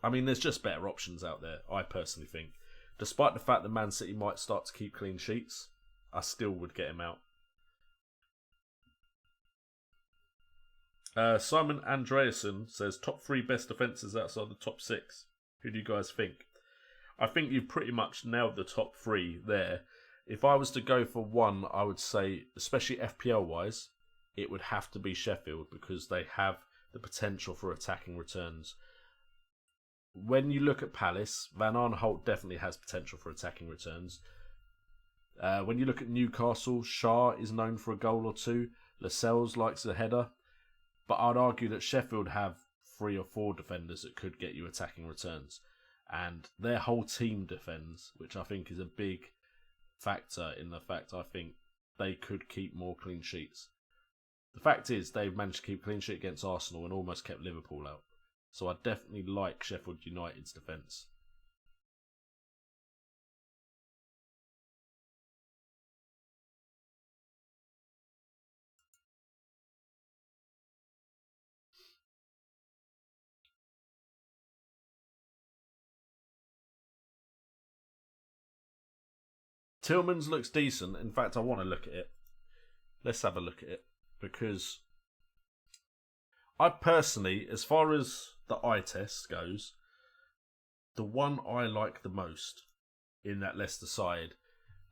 there's just better options out there, I personally think. Despite the fact that Man City might start to keep clean sheets, I still would get him out. Simon Andreasen says, top 3 best defences outside the top 6. Who do you guys think? I think you've pretty much nailed the top 3 there. If I was to go for one, I would say, especially FPL-wise, it would have to be Sheffield because they have the potential for attacking returns. When you look at Palace, Van Aanholt definitely has potential for attacking returns. When you look at Newcastle, Shah is known for a goal or 2. Lascelles likes a header. But I'd argue that Sheffield have 3 or 4 defenders that could get you attacking returns. And their whole team defends, which I think is a big factor in the fact I think they could keep more clean sheets. The fact is, they've managed to keep clean sheet against Arsenal and almost kept Liverpool out. So I definitely like Sheffield United's defence. Tillman's looks decent. In fact, I want to look at it. Let's have a look at it. Because I personally, as far as the eye test goes, the one I like the most in that Leicester side,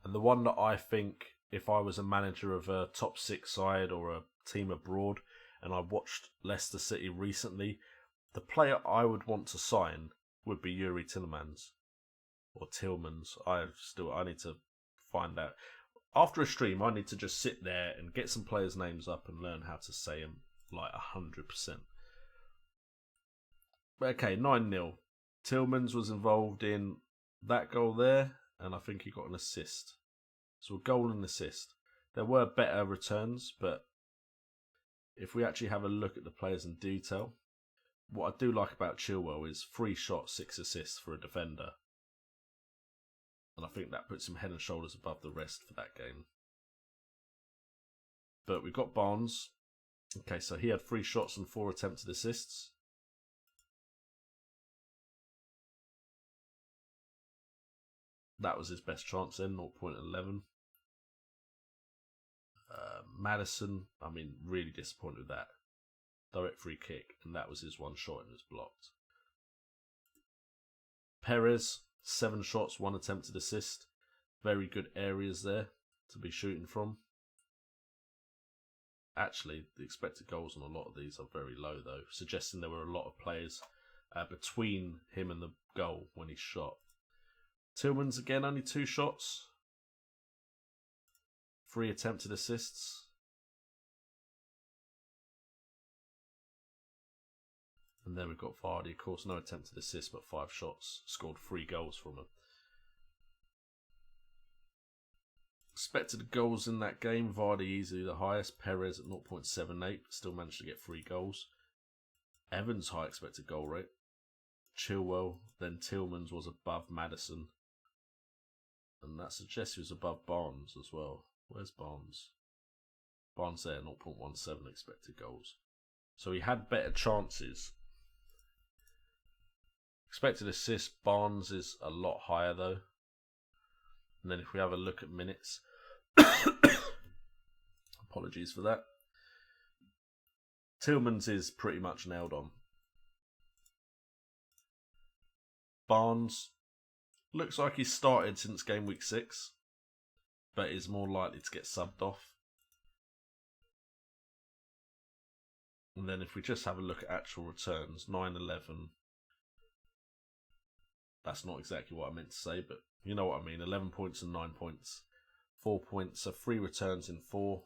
and the one that I think if I was a manager of a top 6 side or a team abroad, and I watched Leicester City recently, the player I would want to sign would be Yuri Tillemans. Or Tillmans. I need to find out. After a stream, I need to just sit there and get some players' names up and learn how to say them like 100%. Okay, 9-0. Tillmans was involved in that goal there, and I think he got an assist. So a goal and assist. There were better returns, but if we actually have a look at the players in detail, what I do like about Chilwell is 3 shots, 6 assists for a defender. And I think that puts him head and shoulders above the rest for that game. But we've got Barnes. Okay, so he had 3 shots and 4 attempted assists. That was his best chance then, 0.11. Maddison, really disappointed with that. Direct free kick, and that was his 1 shot and it was blocked. Perez, 7 shots, 1 attempted assist. Very good areas there. to be shooting from. Actually, the expected goals on a lot of these are very low, though, suggesting there were a lot of players between him and the goal when he shot. Tillman's again, only 2 shots. 3 attempted assists. And then we've got Vardy, of course, no attempted assists, but 5 shots. Scored 3 goals from him. Expected goals in that game, Vardy easily the highest. Perez at 0.78, but still managed to get 3 goals. Evans' high expected goal rate. Chilwell, then Tillman's was above Maddison. And that suggests he was above Barnes as well. Where's Barnes? Barnes there, 0.17 expected goals. So he had better chances. Expected assists, Barnes is a lot higher though. And then if we have a look at minutes, apologies for that. Tillman's is pretty much nailed on. Barnes looks like he's started since game week 6, but is more likely to get subbed off. And then if we just have a look at actual returns, 9-11. That's not exactly what I meant to say, but you know what I mean. 11 points and 9 points. 4 points, so 3 returns in 4.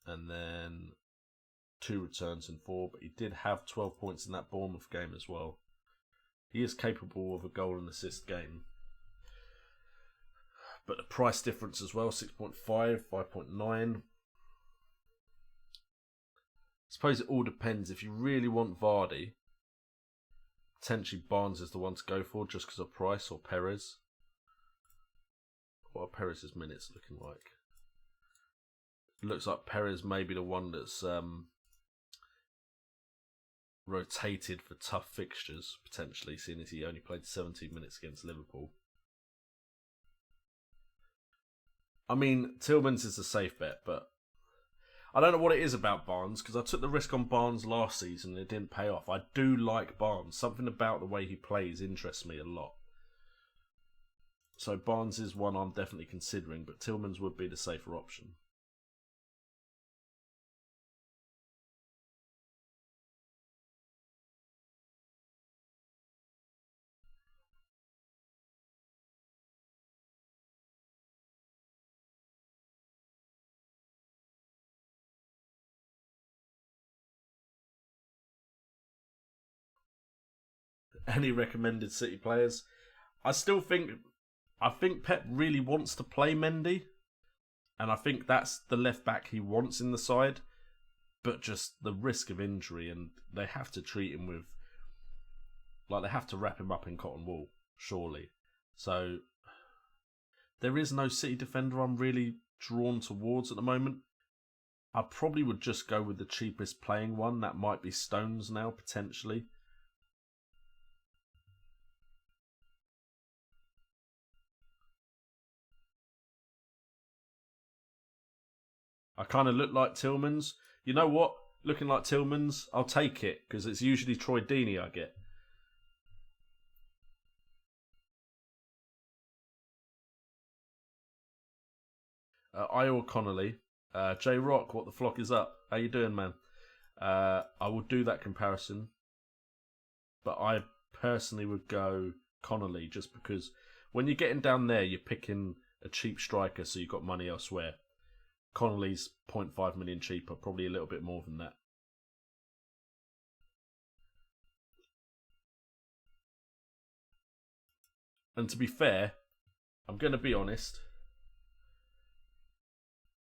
And then 2 returns in 4, but he did have 12 points in that Bournemouth game as well. He is capable of a goal and assist game. But the price difference as well, 6.5, 5.9. I suppose it all depends. If you really want Vardy, potentially Barnes is the one to go for just because of price, or Perez. What are Perez's minutes looking like? It looks like Perez may be the one that's rotated for tough fixtures, potentially, seeing as he only played 17 minutes against Liverpool. I mean, Tillman's is a safe bet, but I don't know what it is about Barnes, because I took the risk on Barnes last season and it didn't pay off. I do like Barnes. Something about the way he plays interests me a lot. So Barnes is one I'm definitely considering, but Tillman's would be the safer option. Any recommended City players? I think Pep really wants to play Mendy, and I think that's the left back he wants in the side, but just the risk of injury, and they have to treat him with, like, they have to wrap him up in cotton wool, surely. So there is no City defender I'm really drawn towards at the moment. I probably would just go with the cheapest playing one. That might be Stones now, potentially. I kind of look like Tillman's. You know what? Looking like Tillman's, I'll take it, because it's usually Troy Deeney I get. Io Connolly. J Rock, what the flock is up? How you doing, man? I will do that comparison, but I personally would go Connolly, just because when you're getting down there, you're picking a cheap striker, so you've got money elsewhere. Connolly's 0.5 million cheaper, probably a little bit more than that. And to be fair, I'm going to be honest,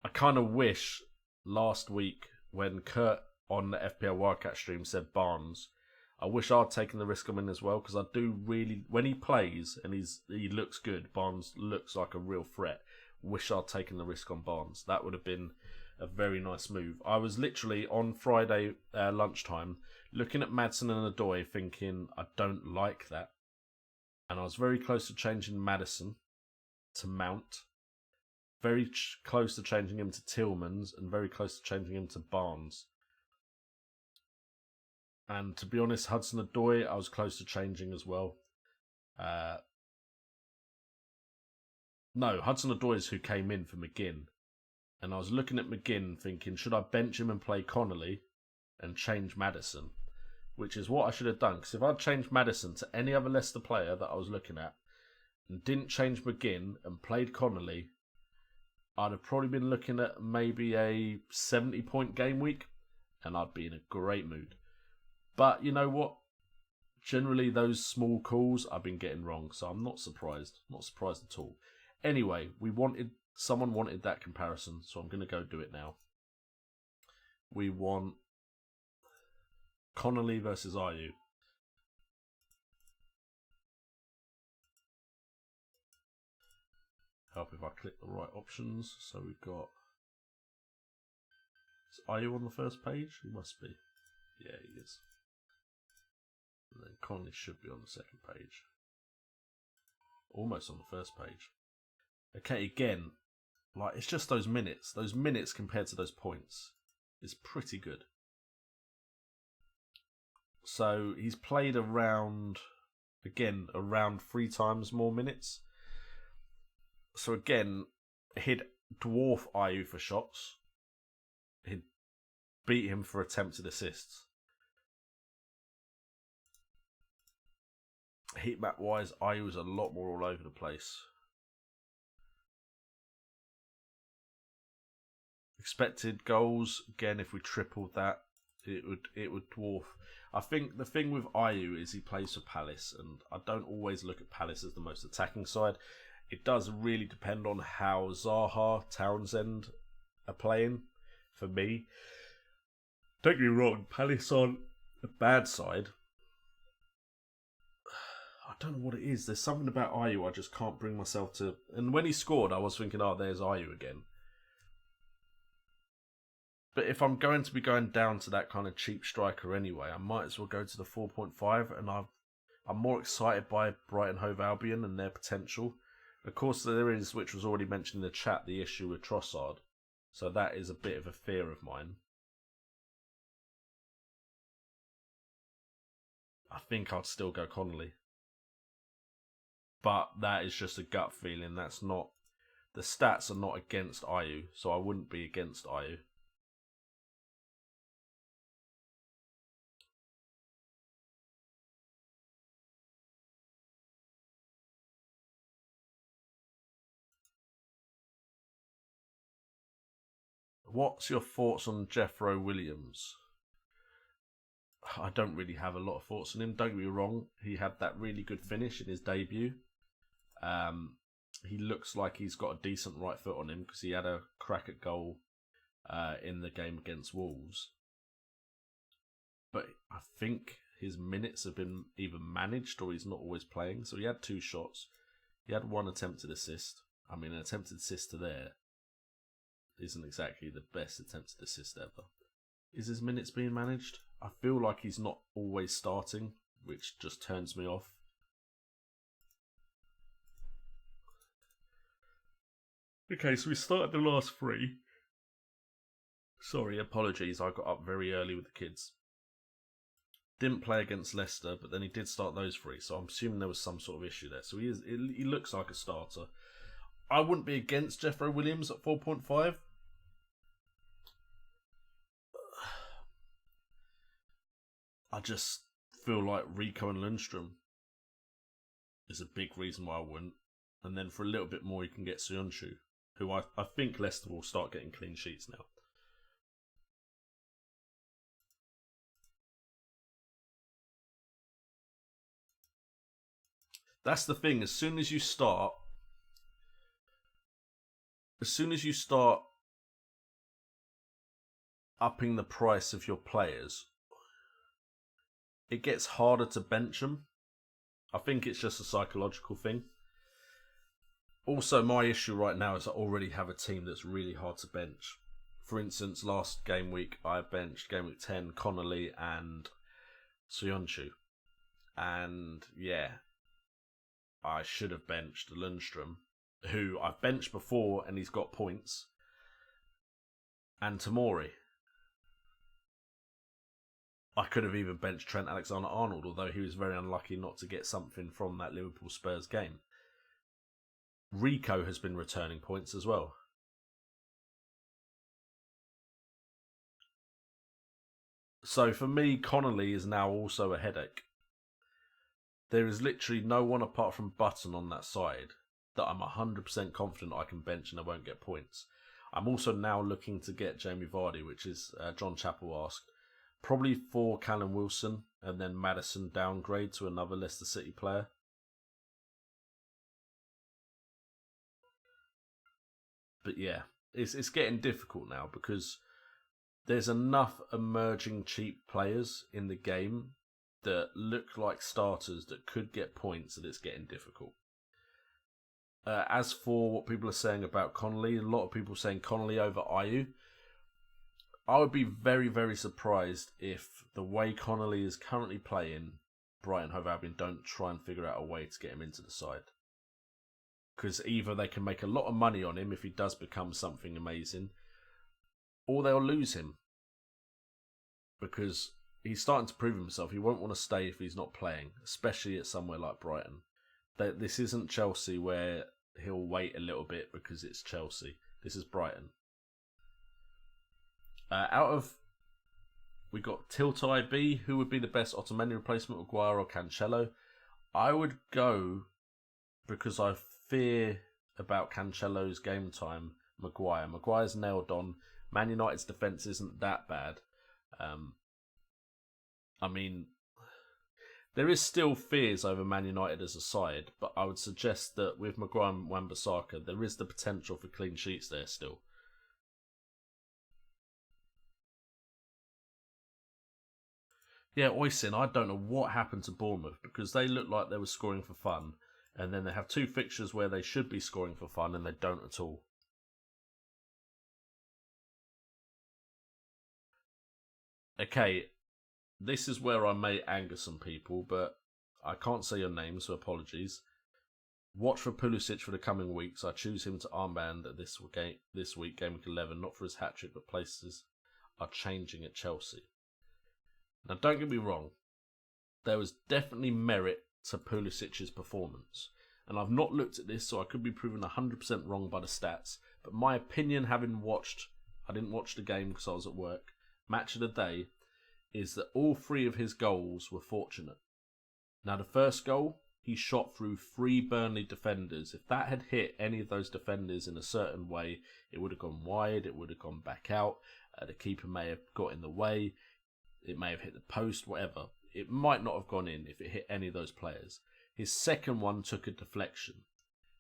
I kind of wish last week when Kurt on the FPL Wildcat stream said Barnes, I wish I'd taken the risk on him as well, because I do really, when he plays and he looks good, Barnes looks like a real threat. Wish I'd taken the risk on Barnes. That would have been a very nice move. I was literally on Friday lunchtime looking at Maddison and Adoy thinking, I don't like that. And I was very close to changing Maddison to Mount. Very close to changing him to Tillman's, and very close to changing him to Barnes. And to be honest, Hudson-Odoi, I was close to changing as well. No, Hudson-Odoi is who came in for McGinn. And I was looking at McGinn thinking, should I bench him and play Connolly and change Maddison? Which is what I should have done. Because if I'd changed Maddison to any other Leicester player that I was looking at and didn't change McGinn and played Connolly, I'd have probably been looking at maybe a 70-point game week and I'd be in a great mood. But you know what? Generally, those small calls I've been getting wrong, so I'm not surprised. Not surprised at all. Anyway, someone wanted that comparison, so I'm going to go do it now. We want Connolly versus Ayew. Help if I click the right options. So we've got... Is Ayew on the first page? He must be. Yeah, he is. And then Connolly should be on the second page. Almost on the first page. Okay, again, like it's just those minutes. Those minutes compared to those points is pretty good. So he's played around 3 times more minutes. So again, he'd dwarf Ayew for shots. He'd beat him for attempted assists. Heat map wise, Ayew was a lot more all over the place. Expected goals, again, if we tripled that, it would dwarf. I think the thing with Ayew is he plays for Palace, and I don't always look at Palace as the most attacking side. It does really depend on how Zaha, Townsend are playing for me. Don't get me wrong, Palace aren't a bad side. I don't know what it is. There's something about Ayew I just can't bring myself to. And when he scored, I was thinking, oh, there's Ayew again. But if I'm going to be going down to that kind of cheap striker anyway, I might as well go to the 4.5. And I'm more excited by Brighton Hove Albion and their potential. Of course, there is, which was already mentioned in the chat, the issue with Trossard. So that is a bit of a fear of mine. I think I'd still go Connolly. But that is just a gut feeling. That's not... The stats are not against Ayew, so I wouldn't be against Ayew. What's your thoughts on Jethro Williams? I don't really have a lot of thoughts on him. Don't get me wrong. He had that really good finish in his debut. He looks like he's got a decent right foot on him because he had a crack at goal in the game against Wolves. But I think his minutes have been either managed or he's not always playing. So he had 2 shots. He had 1 attempted assist. I mean, an attempted assist to there isn't exactly the best attempted assist ever. Is his minutes being managed? I feel like he's not always starting, which just turns me off. Okay, so we started the last 3. Sorry, apologies, I got up very early with the kids. Didn't play against Leicester, but then he did start those 3, so I'm assuming there was some sort of issue there. So he looks like a starter. I wouldn't be against Jethro Williams at 4.5. I just feel like Rico and Lundstrom is a big reason why I wouldn't. And then for a little bit more, you can get Söyüncü, who I think Leicester will start getting clean sheets now. That's the thing. As soon as you start upping the price of your players, it gets harder to bench them. I think it's just a psychological thing. Also, my issue right now is I already have a team that's really hard to bench. For instance, last game week, I benched game week 10, Connolly and Söyüncü. And yeah, I should have benched Lundstrom, who I've benched before and he's got points, and Tomori. I could have even benched Trent Alexander-Arnold, although he was very unlucky not to get something from that Liverpool Spurs game. Rico has been returning points as well. So for me, Connolly is now also a headache. There is literally no one apart from Button on that side that I'm 100% confident I can bench and I won't get points. I'm also now looking to get Jamie Vardy, which is John Chappell asked. Probably for Callum Wilson and then Maddison downgrade to another Leicester City player. But yeah, it's getting difficult now because there's enough emerging cheap players in the game that look like starters that could get points, and it's getting difficult. As for what people are saying about Connolly, a lot of people saying Connolly over Ayew. I would be very, very surprised if the way Connolly is currently playing, Brighton Hove Albion don't try and figure out a way to get him into the side. Because either they can make a lot of money on him if he does become something amazing, or they'll lose him. Because he's starting to prove himself. He won't want to stay if he's not playing, especially at somewhere like Brighton. This isn't Chelsea where he'll wait a little bit because it's Chelsea. This is Brighton. We got Tilt IB. Who would be the best Otamendi replacement, Maguire or Cancelo? I would go, because I fear about Cancelo's game time, Maguire. Maguire's nailed on. Man United's defence isn't that bad. I mean, there is still fears over Man United as a side, but I would suggest that with Maguire and Wan-Bissaka, there is the potential for clean sheets there still. Yeah, Oisin, I don't know what happened to Bournemouth because they look like they were scoring for fun, and then they have two fixtures where they should be scoring for fun and they don't at all. Okay, this is where I may anger some people, but I can't say your name, so apologies. Watch for Pulisic for the coming weeks. I choose him to armband this week, Gameweek 11, not for his hat-trick, but places are changing at Chelsea. Now, don't get me wrong. There was definitely merit to Pulisic's performance. And I've not looked at this, so I could be proven 100% wrong by the stats. But my opinion, having watched, I didn't watch the game because I was at work, match of the day, is that all three of his goals were fortunate. Now, the first goal, he shot through 3 Burnley defenders. If that had hit any of those defenders in a certain way, it would have gone wide, it would have gone back out, the keeper may have got in the way, it may have hit the post, whatever. It might not have gone in if it hit any of those players. His second one took a deflection.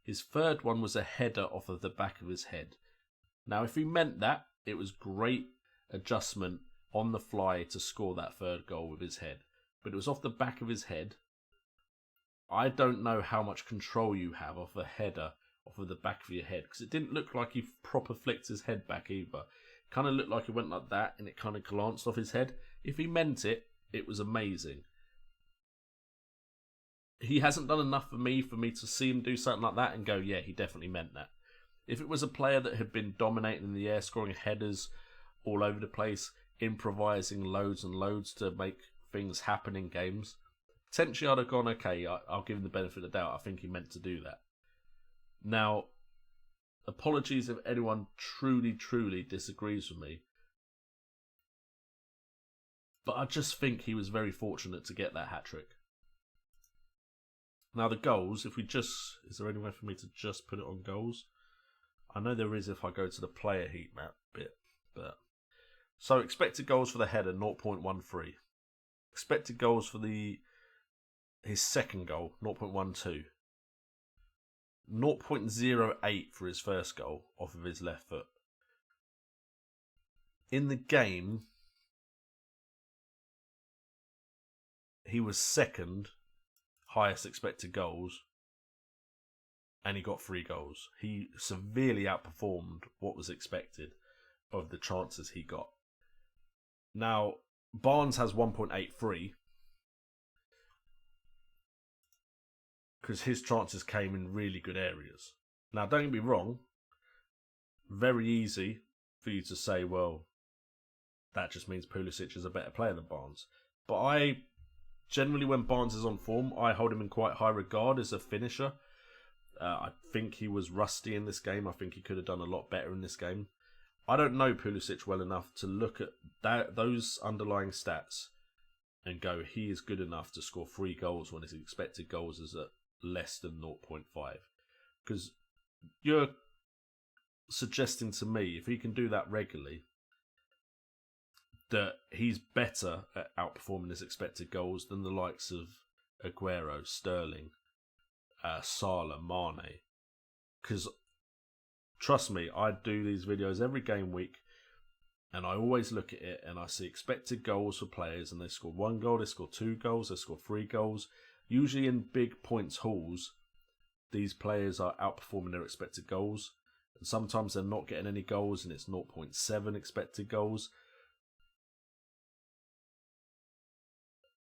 His third one was a header off of the back of his head. Now, if he meant that, it was great adjustment on the fly to score that third goal with his head. But it was off the back of his head. I don't know how much control you have off a header off of the back of your head, because it didn't look like he proper flicked his head back either. It kind of looked like it went like that and it kind of glanced off his head. If he meant it, it was amazing. He hasn't done enough for me to see him do something like that and go, yeah, he definitely meant that. If it was a player that had been dominating in the air, scoring headers all over the place, improvising loads and loads to make things happen in games, potentially I'd have gone, okay, I'll give him the benefit of the doubt. I think he meant to do that. Now, apologies if anyone truly, truly disagrees with me, but I just think he was very fortunate to get that hat-trick. Now the goals, is there any way for me to just put it on goals? I know there is if I go to the player heat map bit, but... So expected goals for the header, 0.13. Expected goals for his second goal, 0.12. 0.08 for his first goal off of his left foot. In the game, he was second highest expected goals, and he got 3 goals. He severely outperformed what was expected of the chances he got. Now, Barnes has 1.83 because his chances came in really good areas. Now, don't get me wrong, very easy for you to say, well, that just means Pulisic is a better player than Barnes. But generally, when Barnes is on form, I hold him in quite high regard as a finisher. I think he was rusty in this game. I think he could have done a lot better in this game. I don't know Pulisic well enough to look at those underlying stats and go, he is good enough to score 3 goals when his expected goals is at less than 0.5. Because you're suggesting to me, if he can do that regularly, that he's better at outperforming his expected goals than the likes of Aguero, Sterling, Salah, Mane. Because trust me, I do these videos every game week, and I always look at it and I see expected goals for players, and they score 1 goal, they score 2 goals, they score 3 goals. Usually in big points hauls, these players are outperforming their expected goals, and sometimes they're not getting any goals and it's 0.7 expected goals.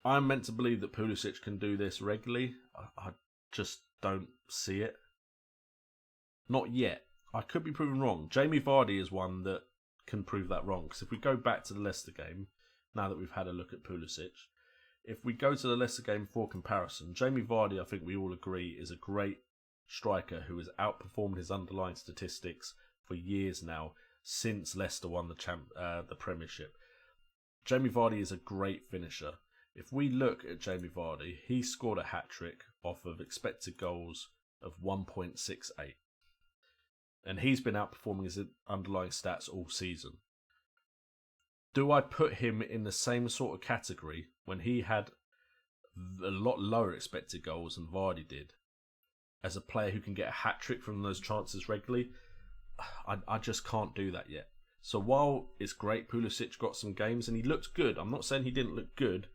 I'm meant to believe that Pulisic can do this regularly. I just don't see it. Not yet. I could be proven wrong. Jamie Vardy is one that can prove that wrong. Because if we go back to the Leicester game, now that we've had a look at Pulisic, if we go to the Leicester game for comparison, Jamie Vardy, I think we all agree, is a great striker who has outperformed his underlying statistics for years now, since Leicester won the Premiership. Jamie Vardy is a great finisher. If we look at Jamie Vardy, he scored a hat-trick off of expected goals of 1.68. And he's been outperforming his underlying stats all season. Do I put him in the same sort of category when he had a lot lower expected goals than Vardy did, as a player who can get a hat-trick from those chances regularly? I just can't do that yet. So while it's great Pulisic got some games and he looked good, I'm not saying he didn't look good,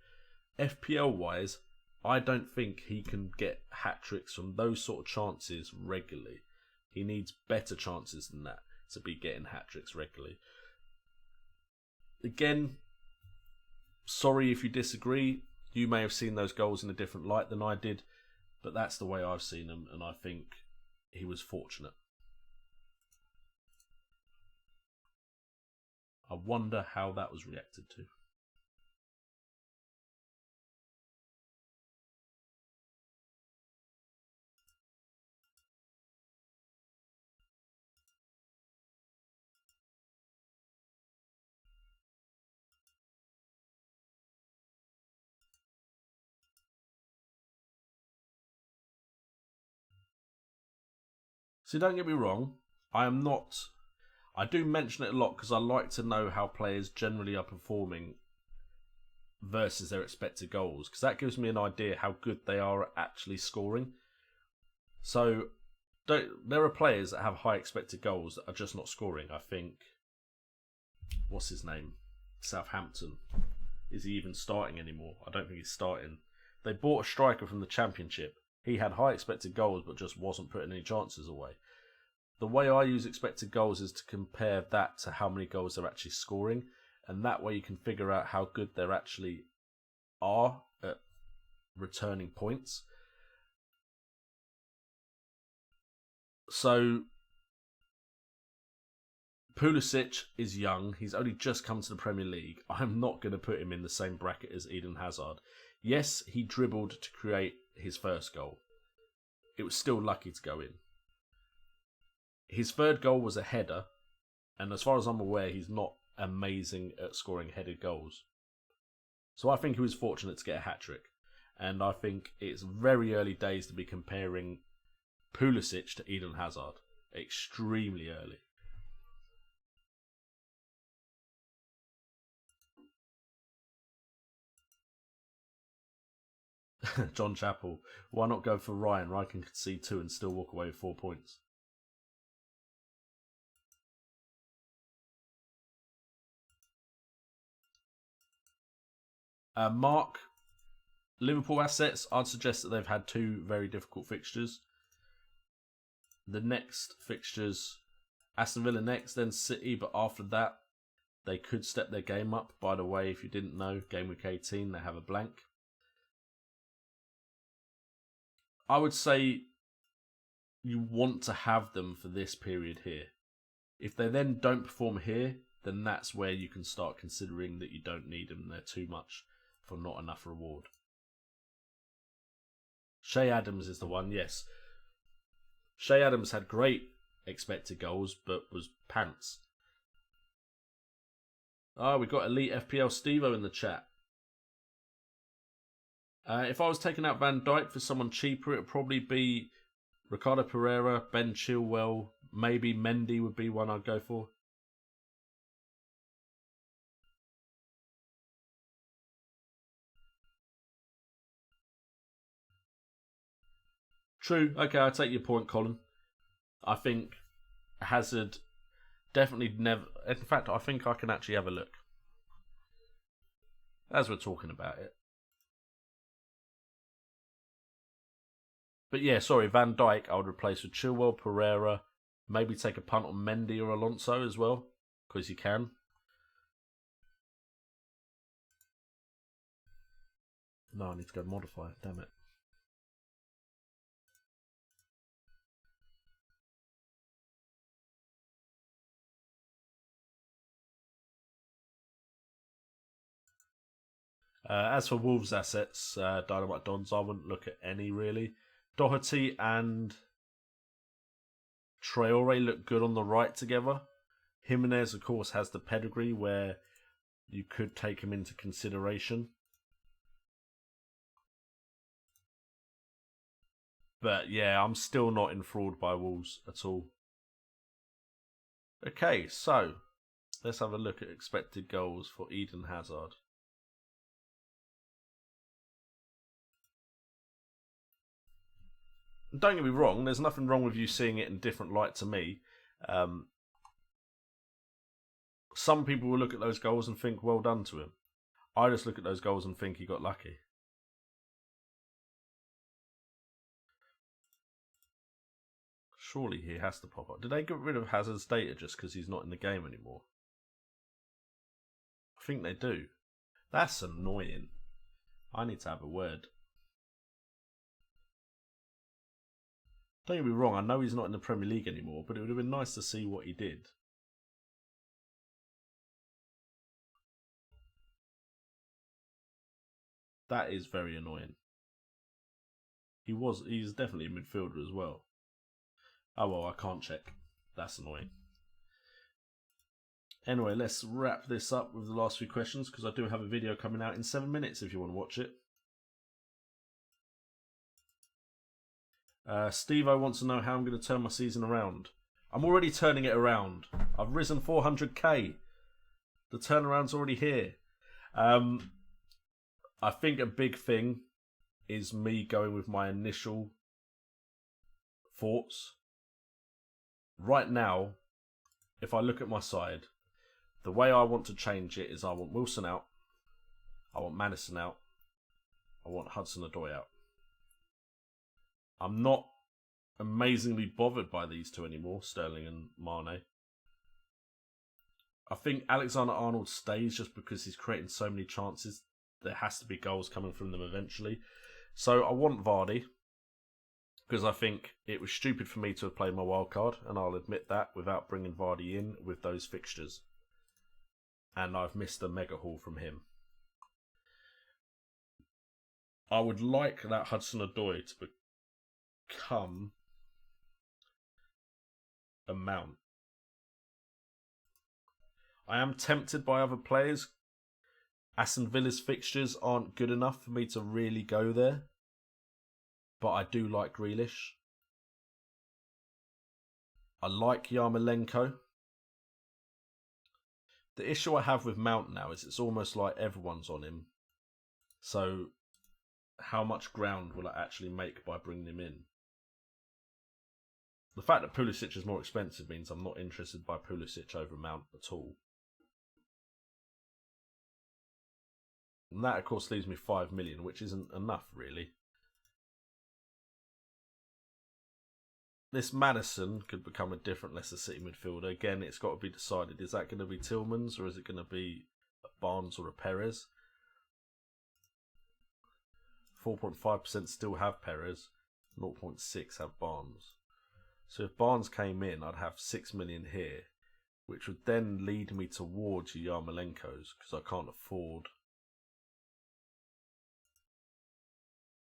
FPL-wise, I don't think he can get hat-tricks from those sort of chances regularly. He needs better chances than that to be getting hat-tricks regularly. Again, sorry if you disagree. You may have seen those goals in a different light than I did, but that's the way I've seen them, and I think he was fortunate. I wonder how that was reacted to. So don't get me wrong, I do mention it a lot because I like to know how players generally are performing versus their expected goals, because that gives me an idea how good they are at actually scoring. So there are players that have high expected goals that are just not scoring. I think, what's his name? Southampton. Is he even starting anymore? I don't think he's starting. They bought a striker from the Championship. He had high expected goals but just wasn't putting any chances away. The way I use expected goals is to compare that to how many goals they're actually scoring, and that way you can figure out how good they actually are at returning points. So Pulisic is young. He's only just come to the Premier League. I'm not going to put him in the same bracket as Eden Hazard. Yes, he dribbled to create his first goal. It was still lucky to go in. His third goal was a header, and as far as I'm aware, he's not amazing at scoring headed goals. So I think he was fortunate to get a hat-trick. And I think it's very early days to be comparing Pulisic to Eden Hazard. Extremely early. John Chappell. Why not go for Ryan? Ryan can concede 2 and still walk away with 4 points. Mark, Liverpool assets, I'd suggest that they've had 2 very difficult fixtures. The next fixtures, Aston Villa next, then City, but after that, they could step their game up. By the way, if you didn't know, Gameweek 18, they have a blank. I would say you want to have them for this period here. If they then don't perform here, then that's where you can start considering that you don't need them. They're too much for not enough reward. Shea Adams is the one, yes. Shea Adams had great expected goals, but was pants. Oh, we got Elite FPL Stevo in the chat. If I was taking out Van Dijk for someone cheaper, it would probably be Ricardo Pereira, Ben Chilwell, maybe Mendy would be one I'd go for. True. Okay, I take your point, Colin. I think Hazard definitely never... In fact, I think I can actually have a look. As we're talking about it. But yeah, sorry, Van Dijk I would replace with Chilwell, Pereira. Maybe take a punt on Mendy or Alonso as well, because you can. No, I need to go modify it, damn it. As for Wolves' assets, Dynamite Dons, I wouldn't look at any really. Doherty and Traore look good on the right together. Jimenez, of course, has the pedigree where you could take him into consideration. But yeah, I'm still not enthralled by Wolves at all. Okay, so let's have a look at expected goals for Eden Hazard. Don't get me wrong, there's nothing wrong with you seeing it in different light to me. Some people will look at those goals and think, well done to him. I just look at those goals and think he got lucky. Surely he has to pop up. Did they get rid of Hazard's data just because he's not in the game anymore? I think they do. That's annoying. I need to have a word. Don't get me wrong, I know he's not in the Premier League anymore, but it would have been nice to see what he did. That is very annoying. He's definitely a midfielder as well. Oh well, I can't check. That's annoying. Anyway, let's wrap this up with the last few questions because I do have a video coming out in 7 minutes if you want to watch it. Steve-O wants to know how I'm going to turn my season around. I'm already turning it around. I've risen 400k. The turnaround's already here. I think a big thing is me going with my initial thoughts. Right now, if I look at my side, the way I want to change it is I want Wilson out, I want Maddison out, I want Hudson-Odoi out. I'm not amazingly bothered by these two anymore, Sterling and Mane. I think Alexander-Arnold stays just because he's creating so many chances. There has to be goals coming from them eventually. So I want Vardy, because I think it was stupid for me to have played my wild card, and I'll admit that, without bringing Vardy in with those fixtures. And I've missed a mega haul from him. I would like that Hudson-Odoi to become a Mount. I am tempted by other players. Aston Villa's fixtures aren't good enough for me to really go there. But I do like Grealish. I like Yarmolenko. The issue I have with Mount now is it's almost like everyone's on him. So how much ground will I actually make by bringing him in? The fact that Pulisic is more expensive means I'm not interested by Pulisic over Mount at all. And that, of course, leaves me 5 million, which isn't enough, really. This Maddison could become a different Leicester City midfielder. Again, it's got to be decided. Is that going to be Tillmans or is it going to be a Barnes or a Perez? 4.5% still have Perez. 0.6 have Barnes. So if Barnes came in, I'd have 6 million here, which would then lead me towards Yarmolenko's because I can't afford.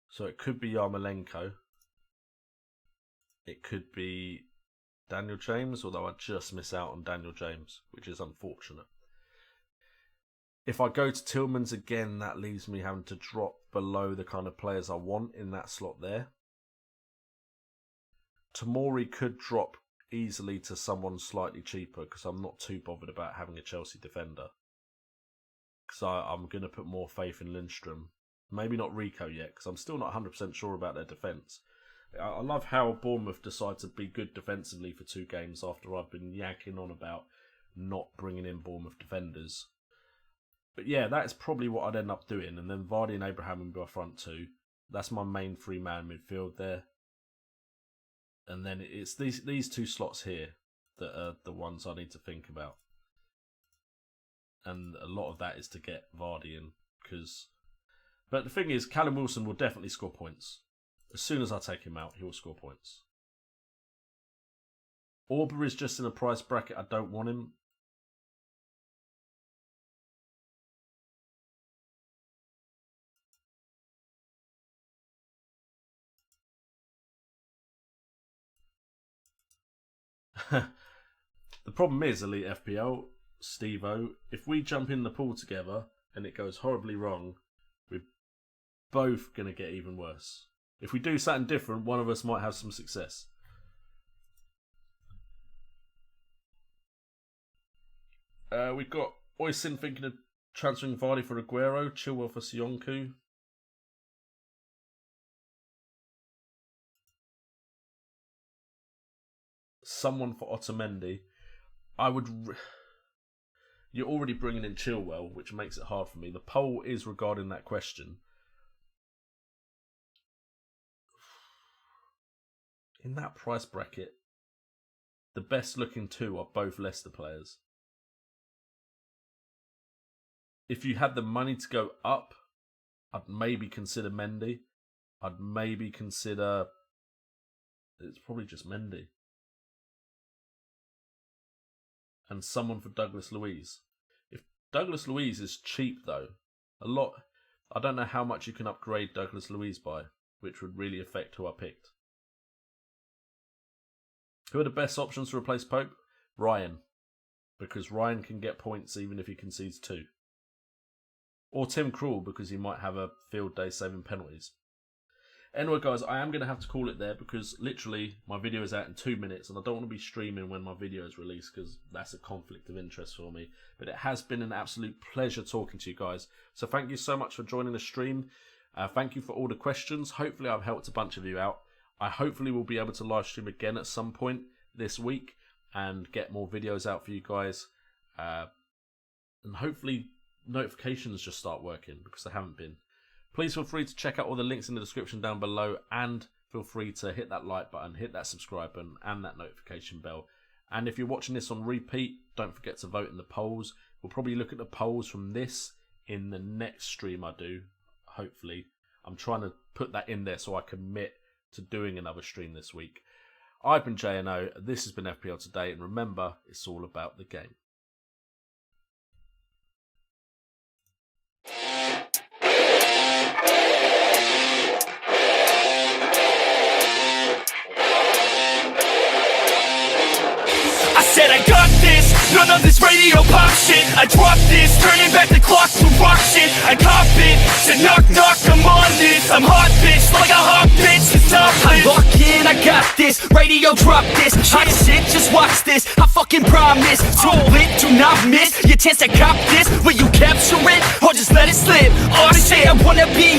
So it could be Yarmolenko. it could be Daniel James, although I just miss out on Daniel James, which is unfortunate. If I go to Tillmans again, that leaves me having to drop below the kind of players I want in that slot there. Tomori could drop easily to someone slightly cheaper because I'm not too bothered about having a Chelsea defender. Because I'm going to put more faith in Lindstrom. Maybe not Rico yet, because I'm still not 100% sure about their defence. I love how Bournemouth decide to be good defensively for 2 games after I've been yakking on about not bringing in Bournemouth defenders. But yeah, that's probably what I'd end up doing. And then Vardy and Abraham would be our front 2. That's my main 3-man midfield there. And then it's these 2 slots here that are the ones I need to think about. And a lot of that is to get Vardy in. But the thing is, Callum Wilson will definitely score points. As soon as I take him out, he will score points. Auber is just in a price bracket I don't want him. The problem is, Elite FPL, Steve-O, if we jump in the pool together and it goes horribly wrong, we're both going to get even worse. If we do something different, one of us might have some success. We've got Oysin thinking of transferring Vardy for Aguero, Chilwell for Sionku. Someone for Otamendi. You're already bringing in Chilwell, which makes it hard for me. The poll is regarding that question. In that price bracket, the best looking 2 are both Leicester players. If you had the money to go up, I'd maybe consider Mendy. I'd maybe consider... It's probably just Mendy. And someone for Douglas Luiz. If Douglas Luiz is cheap though, I don't know how much you can upgrade Douglas Luiz by, which would really affect who I picked. Who are the best options to replace Pope? Ryan. Because Ryan can get points even if he concedes 2. Or Tim Krul, because he might have a field day saving penalties. Anyway guys, I am going to have to call it there because literally my video is out in 2 minutes and I don't want to be streaming when my video is released because that's a conflict of interest for me. But it has been an absolute pleasure talking to you guys. So thank you so much for joining the stream. Thank you for all the questions. Hopefully I've helped a bunch of you out. I hopefully will be able to live stream again at some point this week and get more videos out for you guys. And hopefully notifications just start working because they haven't been. Please feel free to check out all the links in the description down below and feel free to hit that like button, hit that subscribe button and that notification bell. And if you're watching this on repeat, don't forget to vote in the polls. We'll probably look at the polls from this in the next stream I do, hopefully. I'm trying to put that in there so I commit to doing another stream this week. I've been JNO, this has been FPL Today, and remember, it's all about the game. Said I got this, none of this radio pop shit. I dropped this, turning back the clock to rock shit. I cop it, said knock knock, I'm on this. I'm hot bitch, like a hot bitch, it's tough. I lock in, I got this, radio drop this. Hot shit, just watch this, I fucking promise. Too lit, do not miss your chance to cop this. Will you capture it, or just let it slip? Oh shit, I wanna be